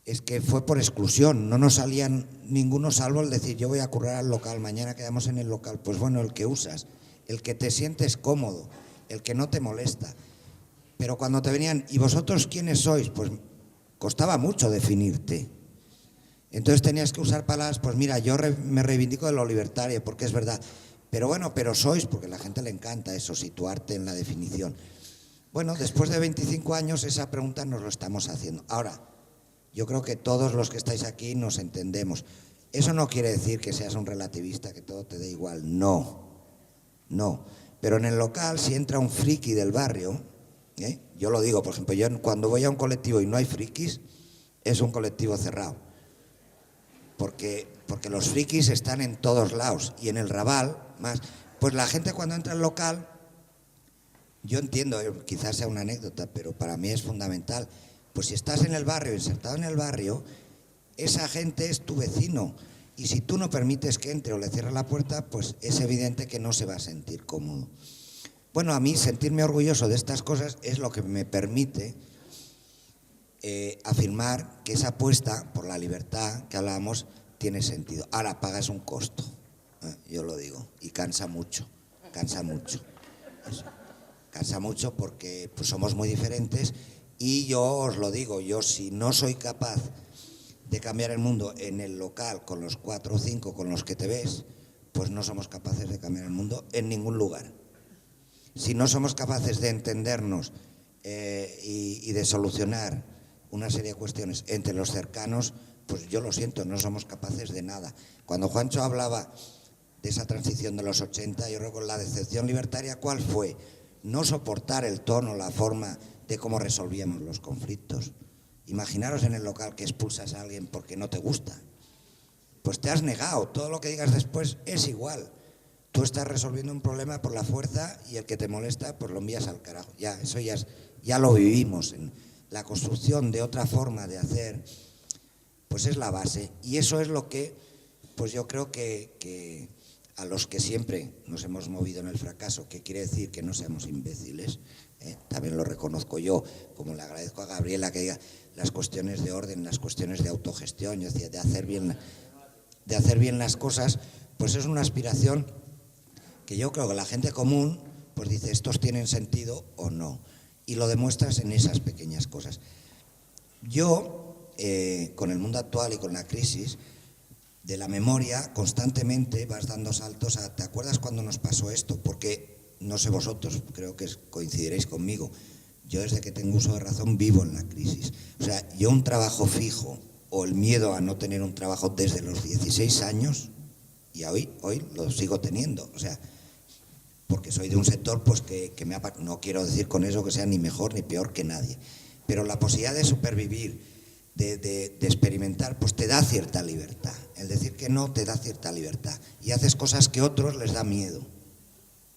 es que fue por exclusión, no nos salían ninguno salvo el decir yo voy a currar al local, mañana quedamos en el local. Pues bueno, el que usas, el que te sientes cómodo, el que no te molesta. Pero cuando te venían, ¿y vosotros quiénes sois? Pues costaba mucho definirte. Entonces tenías que usar palabras, pues mira, yo me reivindico de lo libertario, porque es verdad. Pero bueno, pero sois, porque a la gente le encanta eso, situarte en la definición. Bueno, después de 25 años esa pregunta nos lo estamos haciendo. Ahora, yo creo que todos los que estáis aquí nos entendemos. Eso no quiere decir que seas un relativista, que todo te dé igual. No. Pero en el local, si entra un friki del barrio, yo lo digo, por ejemplo, yo cuando voy a un colectivo y no hay frikis, es un colectivo cerrado. Porque los frikis están en todos lados y en el Raval más. Pues la gente cuando entra al local, yo entiendo, quizás sea una anécdota, pero para mí es fundamental. Pues si estás en el barrio, insertado en el barrio, esa gente es tu vecino. Y si tú no permites que entre o le cierras la puerta, pues es evidente que no se va a sentir cómodo. Bueno, a mí sentirme orgulloso de estas cosas es lo que me permite afirmar que esa apuesta por la libertad que hablábamos tiene sentido. Ahora pagas un costo, yo lo digo, y cansa mucho. Eso. Cansa mucho porque pues, somos muy diferentes y yo os lo digo, yo si no soy capaz de cambiar el mundo en el local con los 4 o 5 con los que te ves, pues no somos capaces de cambiar el mundo en ningún lugar. Si no somos capaces de entendernos y de solucionar una serie de cuestiones entre los cercanos, pues yo lo siento, no somos capaces de nada. Cuando Juancho hablaba de esa transición de los 80, yo recuerdo la decepción libertaria, ¿cuál fue? No soportar el tono, la forma de cómo resolvíamos los conflictos. Imaginaros en el local que expulsas a alguien porque no te gusta. Pues te has negado, todo lo que digas después es igual. Tú estás resolviendo un problema por la fuerza y el que te molesta pues lo envías al carajo. Ya, eso ya lo vivimos. En la construcción de otra forma de hacer, pues es la base. Y eso es lo que, pues yo creo que a los que siempre nos hemos movido en el fracaso, que quiere decir que no seamos imbéciles, también lo reconozco yo, como le agradezco a Gabriela que diga las cuestiones de orden, las cuestiones de autogestión, yo decía, de hacer bien las cosas, pues es una aspiración que yo creo que la gente común pues dice, estos tienen sentido o no, y lo demuestras en esas pequeñas cosas. Yo, con el mundo actual y con la crisis de la memoria, constantemente vas dando saltos a, ¿te acuerdas cuando nos pasó esto? Porque, no sé vosotros, creo que coincidiréis conmigo, yo desde que tengo uso de razón vivo en la crisis. O sea, yo un trabajo fijo o el miedo a no tener un trabajo desde los 16 años, y hoy lo sigo teniendo, o sea, porque soy de un sector pues que no quiero decir con eso que sea ni mejor ni peor que nadie, pero la posibilidad de supervivir, de experimentar, pues te da cierta libertad. El decir que no te da cierta libertad y haces cosas que a otros les da miedo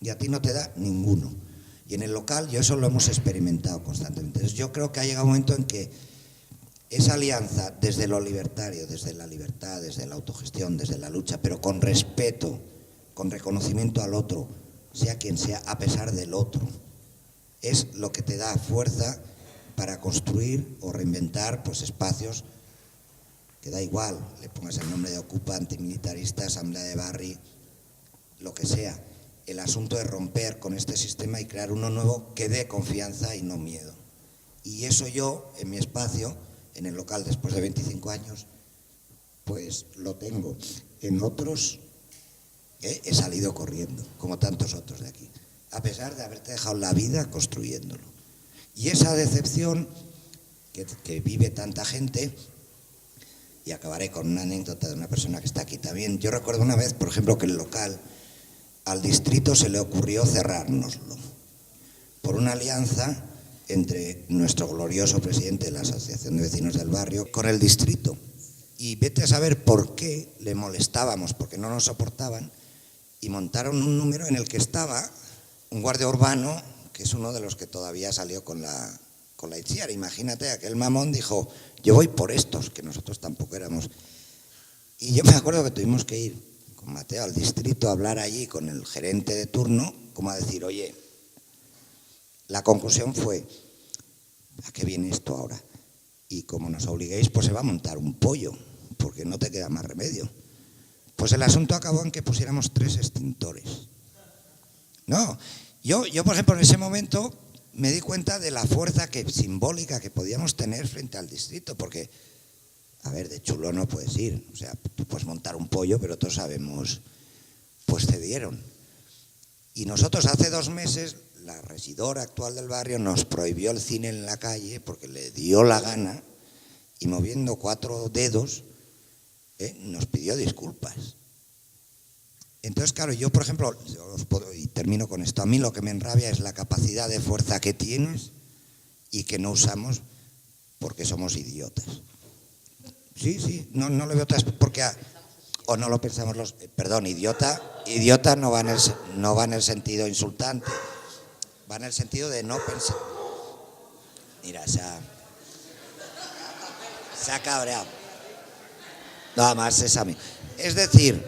y a ti no te da ninguno. Y en el local yo eso lo hemos experimentado constantemente. Entonces yo creo que ha llegado un momento en que esa alianza desde lo libertario, desde la libertad, desde la autogestión, desde la lucha, pero con respeto, con reconocimiento al otro, sea quien sea, a pesar del otro, es lo que te da fuerza para construir o reinventar pues espacios que da igual, le pongas el nombre de Ocupa, antimilitarista, asamblea de barri, lo que sea. El asunto es romper con este sistema y crear uno nuevo que dé confianza y no miedo. Y eso yo, en mi espacio, en el local después de 25 años, pues lo tengo. En otros he salido corriendo, como tantos otros de aquí, a pesar de haberte dejado la vida construyéndolo. Y esa decepción que vive tanta gente, y acabaré con una anécdota de una persona que está aquí también. Yo recuerdo una vez, por ejemplo, que el local al distrito se le ocurrió cerrárnoslo por una alianza entre nuestro glorioso presidente de la Asociación de Vecinos del Barrio con el distrito. Y vete a saber por qué le molestábamos, porque no nos soportaban, y montaron un número en el que estaba un guardia urbano, que es uno de los que todavía salió con la Itziar. Imagínate, aquel mamón dijo, yo voy por estos, que nosotros tampoco éramos. Y yo me acuerdo que tuvimos que ir con Mateo al distrito a hablar allí con el gerente de turno, como a decir, oye, la conclusión fue, ¿a qué viene esto ahora? Y como nos obliguéis, pues se va a montar un pollo, porque no te queda más remedio. Pues el asunto acabó en que pusiéramos 3 extintores. No, yo por ejemplo, en ese momento me di cuenta de la fuerza simbólica que podíamos tener frente al distrito, porque, a ver, de chulo no puedes ir. O sea, tú puedes montar un pollo, pero todos sabemos, pues cedieron. Y nosotros hace 2 meses, la regidora actual del barrio nos prohibió el cine en la calle porque le dio la gana y moviendo 4 dedos nos pidió disculpas. Entonces, claro, yo, por ejemplo, y termino con esto, a mí lo que me enrabia es la capacidad de fuerza que tienes y que no usamos porque somos idiotas. Sí, no le veo otras, porque o no lo pensamos perdón, idiota no va en el sentido insultante, va en el sentido de no pensar. Mira, se ha cabreado. Nada más es a mí. Es decir,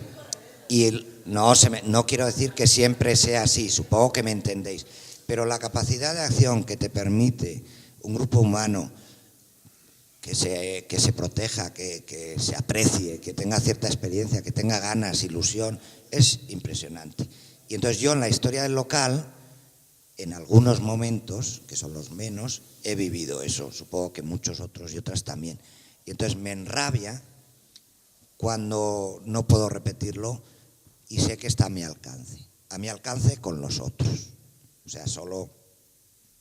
no quiero decir que siempre sea así, supongo que me entendéis, pero la capacidad de acción que te permite un grupo humano que se proteja, que se aprecie, que tenga cierta experiencia, que tenga ganas, ilusión, es impresionante. Y entonces yo en la historia del local, en algunos momentos, que son los menos, he vivido eso, supongo que muchos otros y otras también. Y entonces me enrabia cuando no puedo repetirlo y sé que está a mi alcance con los otros. O sea, solo,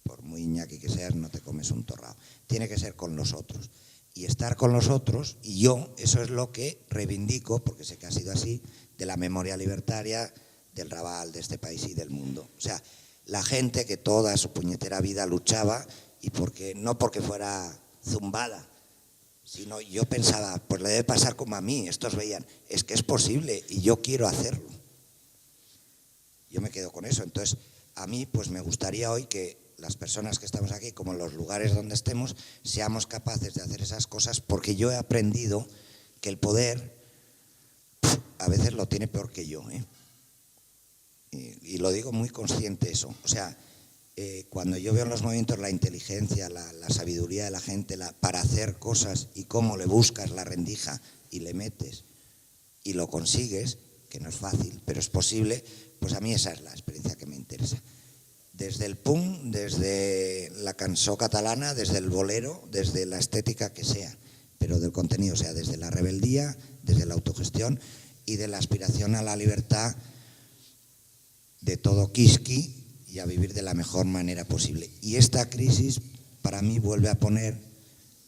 por muy Iñaki que seas, no te comes un torrado. Tiene que ser con los otros. Y estar con los otros, y yo, eso es lo que reivindico, porque sé que ha sido así, de la memoria libertaria, del Raval, de este país y del mundo. O sea, la gente que toda su puñetera vida luchaba y no porque fuera zumbada, sino yo pensaba, pues le debe pasar como a mí. Estos veían, es que es posible y yo quiero hacerlo. Yo me quedo con eso. Entonces, a mí pues me gustaría hoy que las personas que estamos aquí, como en los lugares donde estemos, seamos capaces de hacer esas cosas, porque yo he aprendido que el poder a veces lo tiene peor que yo, ¿eh? Y lo digo muy consciente eso. O sea, cuando yo veo en los movimientos la inteligencia, la sabiduría de la gente para hacer cosas y cómo le buscas la rendija y le metes y lo consigues, que no es fácil, pero es posible, pues a mí esa es la experiencia que me interesa. Desde el punk, desde la cançó catalana, desde el bolero, desde la estética que sea, pero del contenido, o sea, desde la rebeldía, desde la autogestión y de la aspiración a la libertad de todo quisqui y a vivir de la mejor manera posible. Y esta crisis para mí vuelve a poner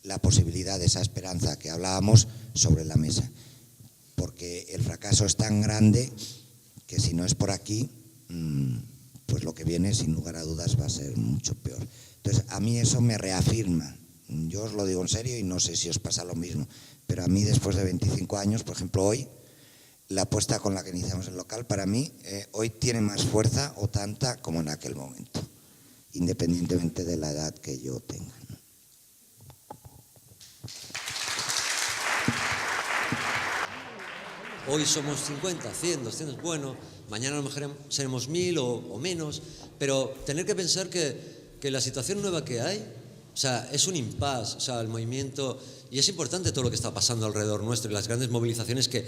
la posibilidad de esa esperanza que hablábamos sobre la mesa, porque el fracaso es tan grande que si no es por aquí, pues lo que viene sin lugar a dudas va a ser mucho peor. Entonces a mí eso me reafirma, yo os lo digo en serio y no sé si os pasa lo mismo, pero a mí después de 25 años, por ejemplo hoy, la apuesta con la que iniciamos el local, para mí, hoy tiene más fuerza o tanta como en aquel momento, independientemente de la edad que yo tenga. Hoy somos 50, 100, 200, bueno, mañana a lo mejor seremos 1000 o menos, pero tener que pensar que la situación nueva que hay, o sea, es un impasse, o sea, el movimiento, y es importante todo lo que está pasando alrededor nuestro y las grandes movilizaciones que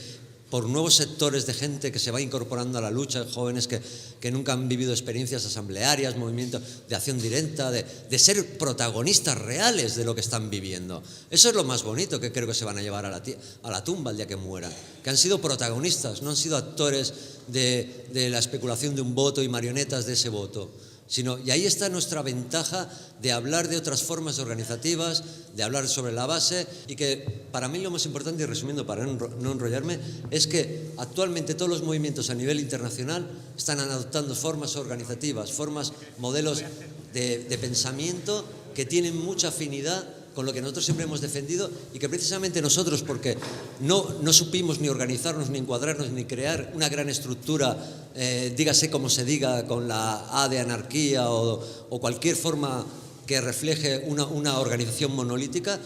por nuevos sectores de gente que se va incorporando a la lucha, jóvenes que nunca han vivido experiencias asamblearias, movimientos de acción directa, de ser protagonistas reales de lo que están viviendo. Eso es lo más bonito que creo que se van a llevar a la tumba el día que mueran, que han sido protagonistas, no han sido actores de la especulación de un voto y marionetas de ese voto. Y ahí está nuestra ventaja de hablar de otras formas organizativas, de hablar sobre la base, y que para mí lo más importante, y resumiendo para no enrollarme, es que actualmente todos los movimientos a nivel internacional están adoptando formas organizativas, modelos de pensamiento que tienen mucha afinidad con lo que nosotros siempre hemos defendido, y que precisamente nosotros, porque no supimos ni organizarnos, ni encuadrarnos, ni crear una gran estructura, dígase como se diga, con la A de anarquía o cualquier forma que refleje una organización monolítica,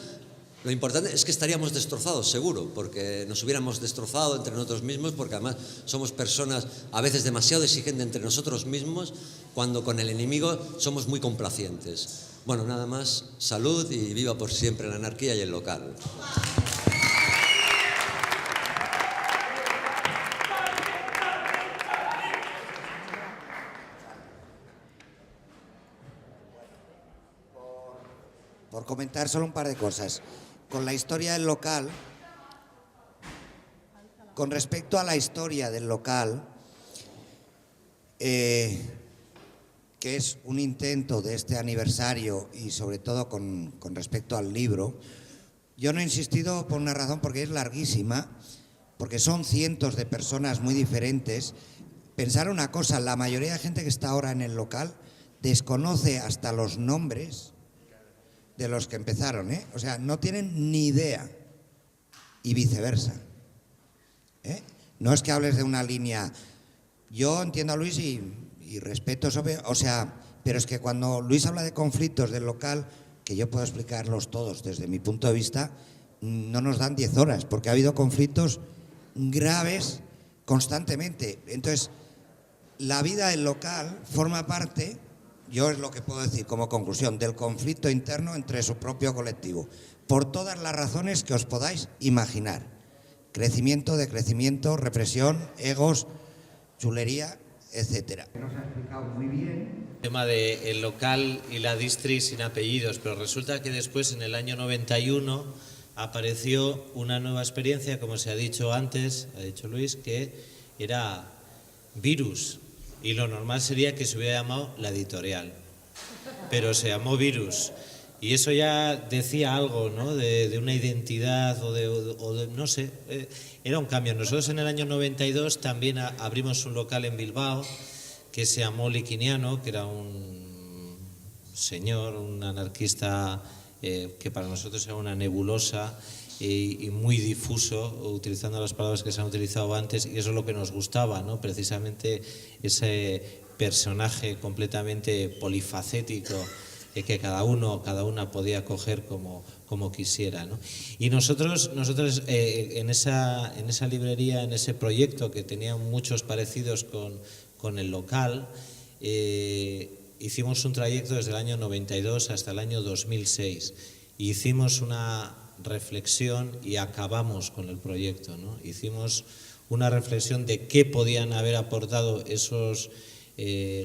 lo importante es que estaríamos destrozados, seguro, porque nos hubiéramos destrozado entre nosotros mismos, porque además somos personas a veces demasiado exigentes entre nosotros mismos, cuando con el enemigo somos muy complacientes. Bueno, nada más, salud y viva por siempre la anarquía y el local. Por comentar solo un par de cosas. Con la historia del local, con respecto a la historia del local, que es un intento de este aniversario y sobre todo con respecto al libro, yo no he insistido por una razón, porque es larguísima, porque son cientos de personas muy diferentes. Pensar una cosa, la mayoría de gente que está ahora en el local desconoce hasta los nombres de los que empezaron, ¿eh? O sea, no tienen ni idea, y viceversa, ¿eh? No es que hables de una línea. Yo entiendo a Luis y respeto eso, o sea, pero es que cuando Luis habla de conflictos del local, que yo puedo explicarlos todos desde mi punto de vista, no nos dan 10 horas, porque ha habido conflictos graves constantemente. Entonces, la vida del local forma parte, yo es lo que puedo decir como conclusión, del conflicto interno entre su propio colectivo, por todas las razones que os podáis imaginar. Crecimiento, decrecimiento, represión, egos, chulería, etcétera. Nos ha explicado muy bien el tema del local y la distri sin apellidos, pero resulta que después, en el año 91, apareció una nueva experiencia, como se ha dicho antes, ha dicho Luis, que era Virus. Y lo normal sería que se hubiera llamado La Editorial, pero se llamó Virus. Y eso ya decía algo, ¿no?, de una identidad o de no sé, era un cambio. Nosotros en el año 92 también abrimos un local en Bilbao que se llamó Liquiniano, que era un señor, un anarquista que para nosotros era una nebulosa y muy difuso, utilizando las palabras que se han utilizado antes, y eso es lo que nos gustaba, ¿no? Precisamente ese personaje completamente polifacético que cada una podía coger como quisiera, ¿no? Y nosotros en esa librería, en ese proyecto que tenía muchos parecidos con el local, hicimos un trayecto desde el año 92 hasta el año 2006. Y hicimos una reflexión y acabamos con el proyecto, ¿no? Hicimos una reflexión de qué podían haber aportado esos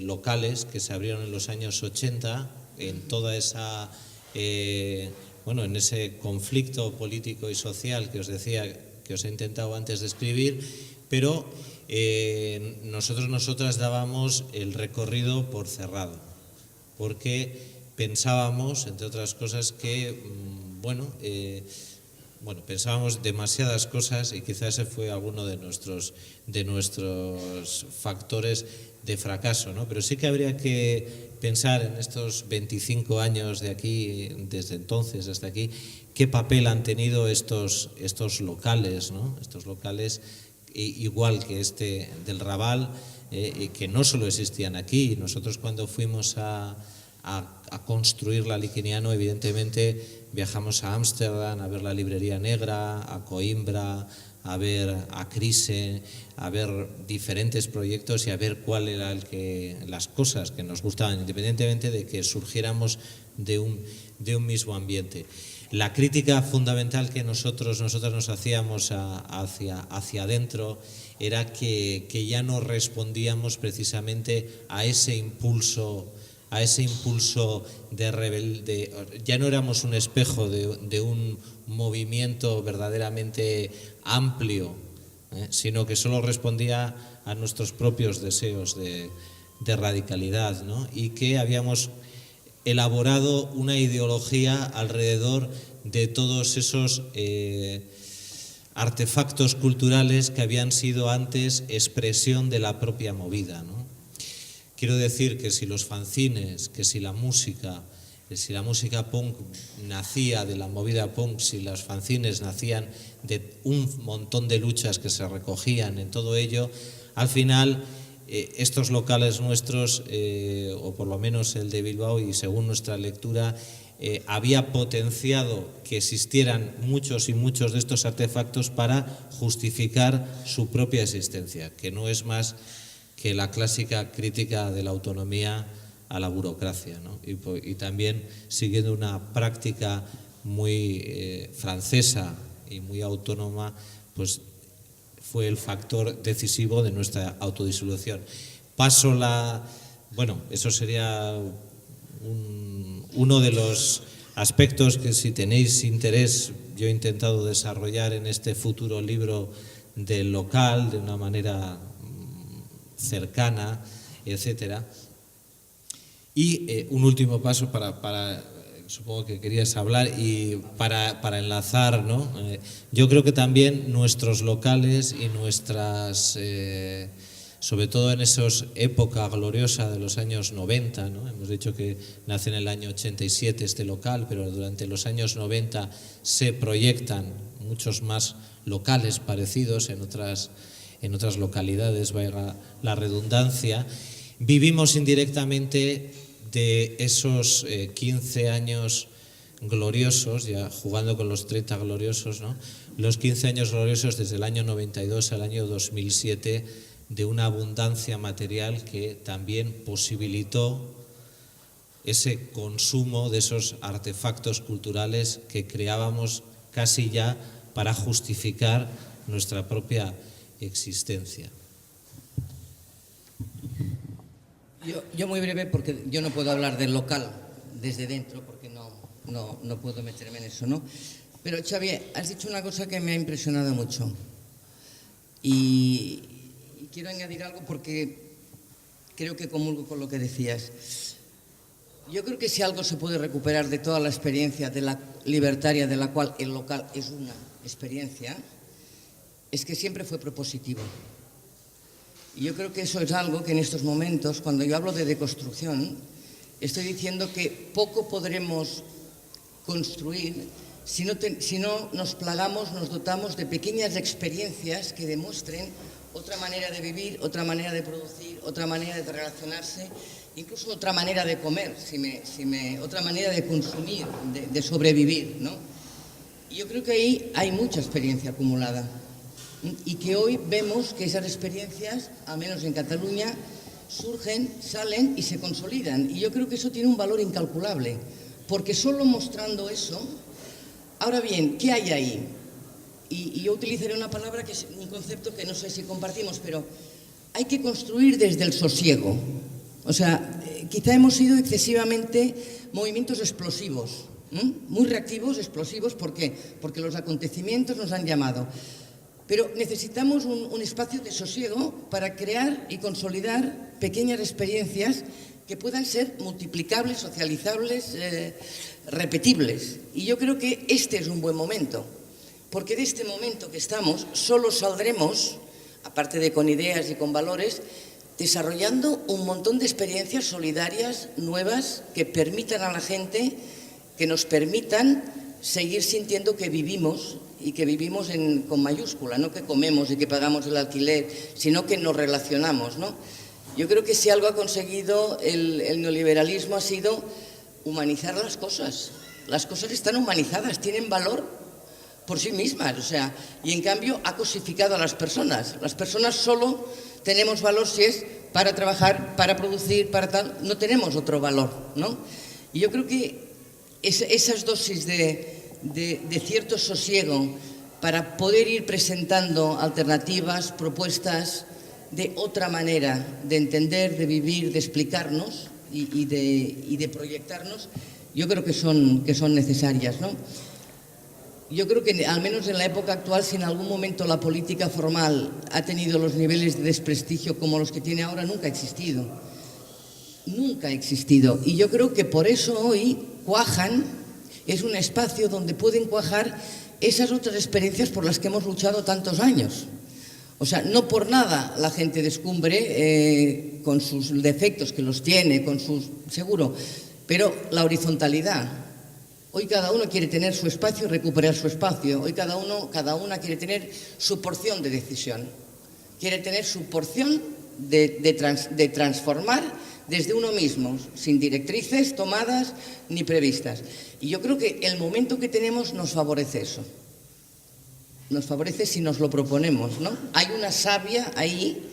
locales que se abrieron en los años 80, en toda esa, en ese conflicto político y social que os decía, que os he intentado antes describir, pero nosotras dábamos el recorrido por cerrado, porque pensábamos, entre otras cosas, que pensábamos demasiadas cosas y quizás ese fue alguno de nuestros factores de fracaso, ¿no? Pero sí que habría que pensar en estos 25 años de aquí, desde entonces hasta aquí, qué papel han tenido estos locales, ¿no? Estos locales, igual que este del Raval, que no solo existían aquí. Nosotros cuando fuimos a construir la Liquiniano, evidentemente viajamos a Ámsterdam a ver la Librería Negra, a Coimbra, a ver a Crise, a ver diferentes proyectos y a ver cuál era las cosas que nos gustaban, independientemente de que surgiéramos de un mismo ambiente. La crítica fundamental que nosotras nos hacíamos hacia adentro era que ya no respondíamos precisamente a ese impulso de rebelde. Ya no éramos un espejo de un movimiento verdaderamente amplio, sino que solo respondía a nuestros propios deseos de radicalidad, ¿no? Y que habíamos elaborado una ideología alrededor de todos esos artefactos culturales que habían sido antes expresión de la propia movida, ¿no? Quiero decir que si los fanzines, que si la música punk nacía de la movida punk, si los fanzines nacían de un montón de luchas que se recogían en todo ello, al final estos locales nuestros, o por lo menos el de Bilbao, y según nuestra lectura, había potenciado que existieran muchos y muchos de estos artefactos para justificar su propia existencia, que no es más que la clásica crítica de la autonomía a la burocracia, ¿no? Y también siguiendo una práctica muy francesa y muy autónoma, pues fue el factor decisivo de nuestra autodisolución. Eso sería uno de los aspectos que, si tenéis interés, yo he intentado desarrollar en este futuro libro del local de una manera cercana, etcétera. Y un último paso para supongo que querías hablar, y para enlazar, ¿no? Yo creo que también nuestros locales y nuestras, sobre todo en esa época gloriosa de los años 90, ¿no? Hemos dicho que nace en el año 87 este local, pero durante los años 90 se proyectan muchos más locales parecidos en otras localidades, valga la redundancia. Vivimos indirectamente de esos 15 años gloriosos, ya jugando con los 30 gloriosos, ¿no? Los 15 años gloriosos desde el año 92 al año 2007, de una abundancia material que también posibilitó ese consumo de esos artefactos culturales que creábamos casi ya para justificar nuestra propia existencia. Yo muy breve, porque yo no puedo hablar del local desde dentro, porque no puedo meterme en eso, ¿no? Pero Xavi, has dicho una cosa que me ha impresionado mucho, y quiero añadir algo porque creo que comulgo con lo que decías. Yo creo que si algo se puede recuperar de toda la experiencia de la libertaria, de la cual el local es una experiencia, es que siempre fue propositivo. Y yo creo que eso es algo que en estos momentos, cuando yo hablo de deconstrucción, Estoy diciendo que poco podremos construir si no nos plagamos, nos dotamos de pequeñas experiencias que demuestren otra manera de vivir, otra manera de producir, otra manera de relacionarse, incluso otra manera de comer, otra manera de consumir, de sobrevivir, ¿no? Y yo creo que ahí hay mucha experiencia acumulada y que hoy vemos que esas experiencias, al menos en Cataluña, surgen, salen y se consolidan. Y yo creo que eso tiene un valor incalculable, porque solo mostrando eso... Ahora bien, ¿qué hay ahí? Y yo utilizaré una palabra que es un concepto que no sé si compartimos, pero hay que construir desde el sosiego. O sea, quizá hemos sido excesivamente movimientos explosivos, muy reactivos, explosivos. ¿Por qué? Porque los acontecimientos nos han llamado. Pero necesitamos un espacio de sosiego para crear y consolidar pequeñas experiencias que puedan ser multiplicables, socializables, repetibles. Y yo creo que este es un buen momento, porque de este momento que estamos solo saldremos, aparte de con ideas y con valores, desarrollando un montón de experiencias solidarias, nuevas, que permitan a la gente, que nos permitan seguir sintiendo que vivimos, y que vivimos con mayúscula, no que comemos y que pagamos el alquiler, sino que nos relacionamos, ¿no? Yo creo que si algo ha conseguido el neoliberalismo ha sido humanizar las cosas. Las cosas están humanizadas, tienen valor por sí mismas, o sea, y en cambio ha cosificado a las personas. Las personas solo tenemos valor si es para trabajar, para producir, para tal, no tenemos otro valor, ¿no? Y yo creo que esas dosis de cierto sosiego para poder ir presentando alternativas, propuestas de otra manera de entender, de vivir, de explicarnos y de proyectarnos, yo creo que son necesarias, ¿no? Yo creo que al menos en la época actual, si en algún momento la política formal ha tenido los niveles de desprestigio como los que tiene ahora, nunca ha existido. Nunca ha existido. Y yo creo que por eso hoy cuajan, es un espacio donde pueden cuajar esas otras experiencias por las que hemos luchado tantos años. O sea, no por nada la gente de Escumbre, con sus defectos que los tiene, seguro, pero la horizontalidad. Hoy cada uno quiere tener su espacio y recuperar su espacio. Hoy cada una quiere tener su porción de decisión. Quiere tener su porción de transformar desde uno mismo, sin directrices tomadas ni previstas. Y yo creo que el momento que tenemos nos favorece eso. Nos favorece si nos lo proponemos, ¿no? Hay una savia ahí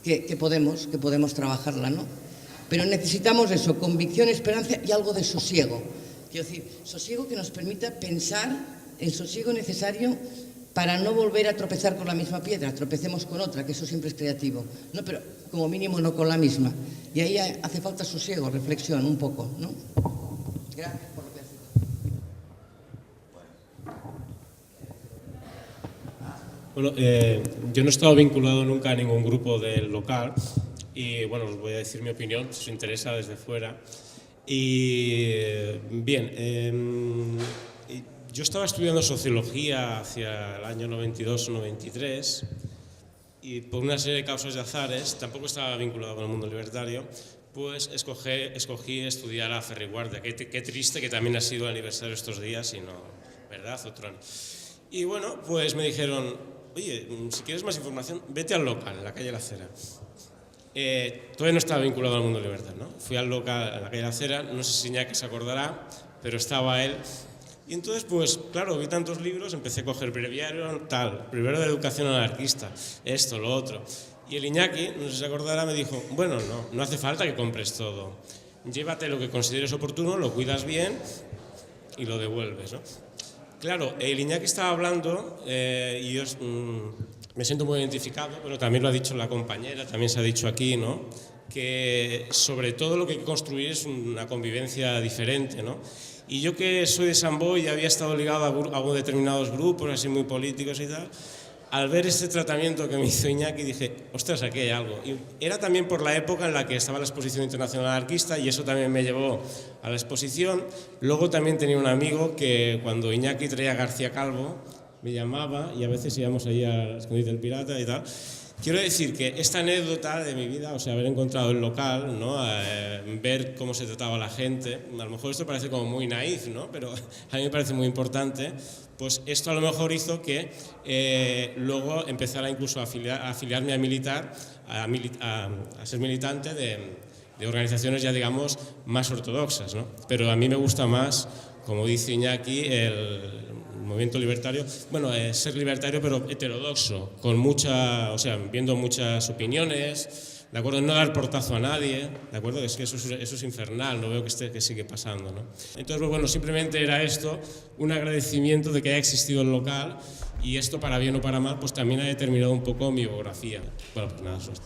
que podemos trabajarla, ¿no? Pero necesitamos eso, convicción, esperanza y algo de sosiego. Quiero decir, sosiego que nos permita pensar, el sosiego necesario para no volver a tropezar con la misma piedra, tropecemos con otra, que eso siempre es creativo. No, pero como mínimo no con la misma. Y ahí hace falta sosiego, reflexión, un poco, ¿no? Gracias por lo que has dicho. Bueno, yo no he estado vinculado nunca a ningún grupo del local y, bueno, os voy a decir mi opinión, si os interesa desde fuera. Y, bien, yo estaba estudiando sociología hacia el año 92 o 93 y por una serie de causas de azares, tampoco estaba vinculado con el mundo libertario, pues escogí estudiar a Ferri Guardia. Qué triste que también ha sido el aniversario estos días y no, ¿verdad? Otro año. Y bueno, pues me dijeron, oye, si quieres más información, vete al local, en la calle La Acera. Todavía no estaba vinculado al mundo libertario, ¿no? Fui al local, a la calle La Acera, no sé si Iñaki se acordará, pero estaba él. Y entonces, pues claro, vi tantos libros, empecé a coger breviario, tal, primero de educación anarquista, esto, lo otro. Y el Iñaki, no sé si se acordará, me dijo, bueno, no hace falta que compres todo. Llévate lo que consideres oportuno, lo cuidas bien y lo devuelves, ¿no? Claro, el Iñaki estaba hablando y yo me siento muy identificado, pero también lo ha dicho la compañera, también se ha dicho aquí, ¿no? Que sobre todo lo que hay que construir es una convivencia diferente, ¿no? Y yo que soy de San Boi y había estado ligado a determinados grupos así muy políticos y tal, al ver este tratamiento que me hizo Iñaki dije, ostras, aquí hay algo. Y era también por la época en la que estaba la Exposición Internacional Anarquista y eso también me llevó a la exposición. Luego también tenía un amigo que cuando Iñaki traía a García Calvo me llamaba y a veces íbamos allí al escondite del pirata y tal. Quiero decir que esta anécdota de mi vida, o sea, haber encontrado el local, ¿no? Ver cómo se trataba a la gente, a lo mejor esto parece como muy naif, ¿no? Pero a mí me parece muy importante, pues esto a lo mejor hizo que luego empezara incluso a afiliarme a militar, a ser militante de organizaciones ya digamos más ortodoxas, ¿no? Pero a mí me gusta más, como dice Iñaki, el movimiento libertario, bueno, ser libertario pero heterodoxo, con o sea, viendo muchas opiniones, ¿de acuerdo? No dar portazo a nadie, ¿de acuerdo? Es que eso es infernal, no veo que sigue pasando, ¿no? Entonces, pues bueno, simplemente era esto, un agradecimiento de que haya existido el local y esto, para bien o para mal, pues también ha determinado un poco mi biografía. Bueno, pues nada, suerte.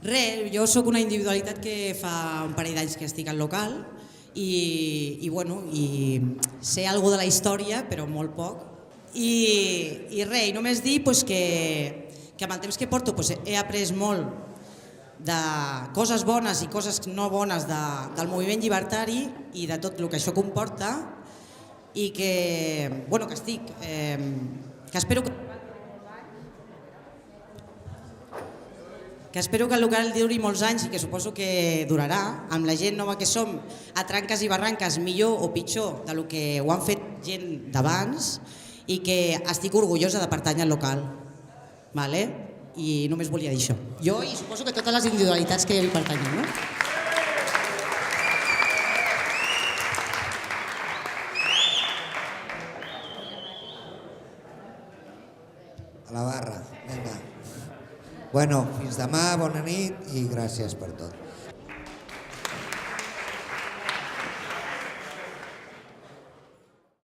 Res, jo sóc una individualitat que fa un parell d'anys que estic al local i sé alguna de la història, però molt poc. I res, només dir que amb el temps que porto he après molt de coses bones i coses no bones del moviment llibertari i de tot el que això comporta i que espero que el local duri molts anys i que suposo que durarà, amb la gent nova que som, a tranques i barranques, millor o pitjor del que ho han fet gent d'abans i que estic orgullosa de pertànyer al local. I només volia dir això. Jo i suposo que totes les individualitats que hi pertanyen, no? A la barra, vinga. Bueno, fins demà, bona nit i gràcies per tot.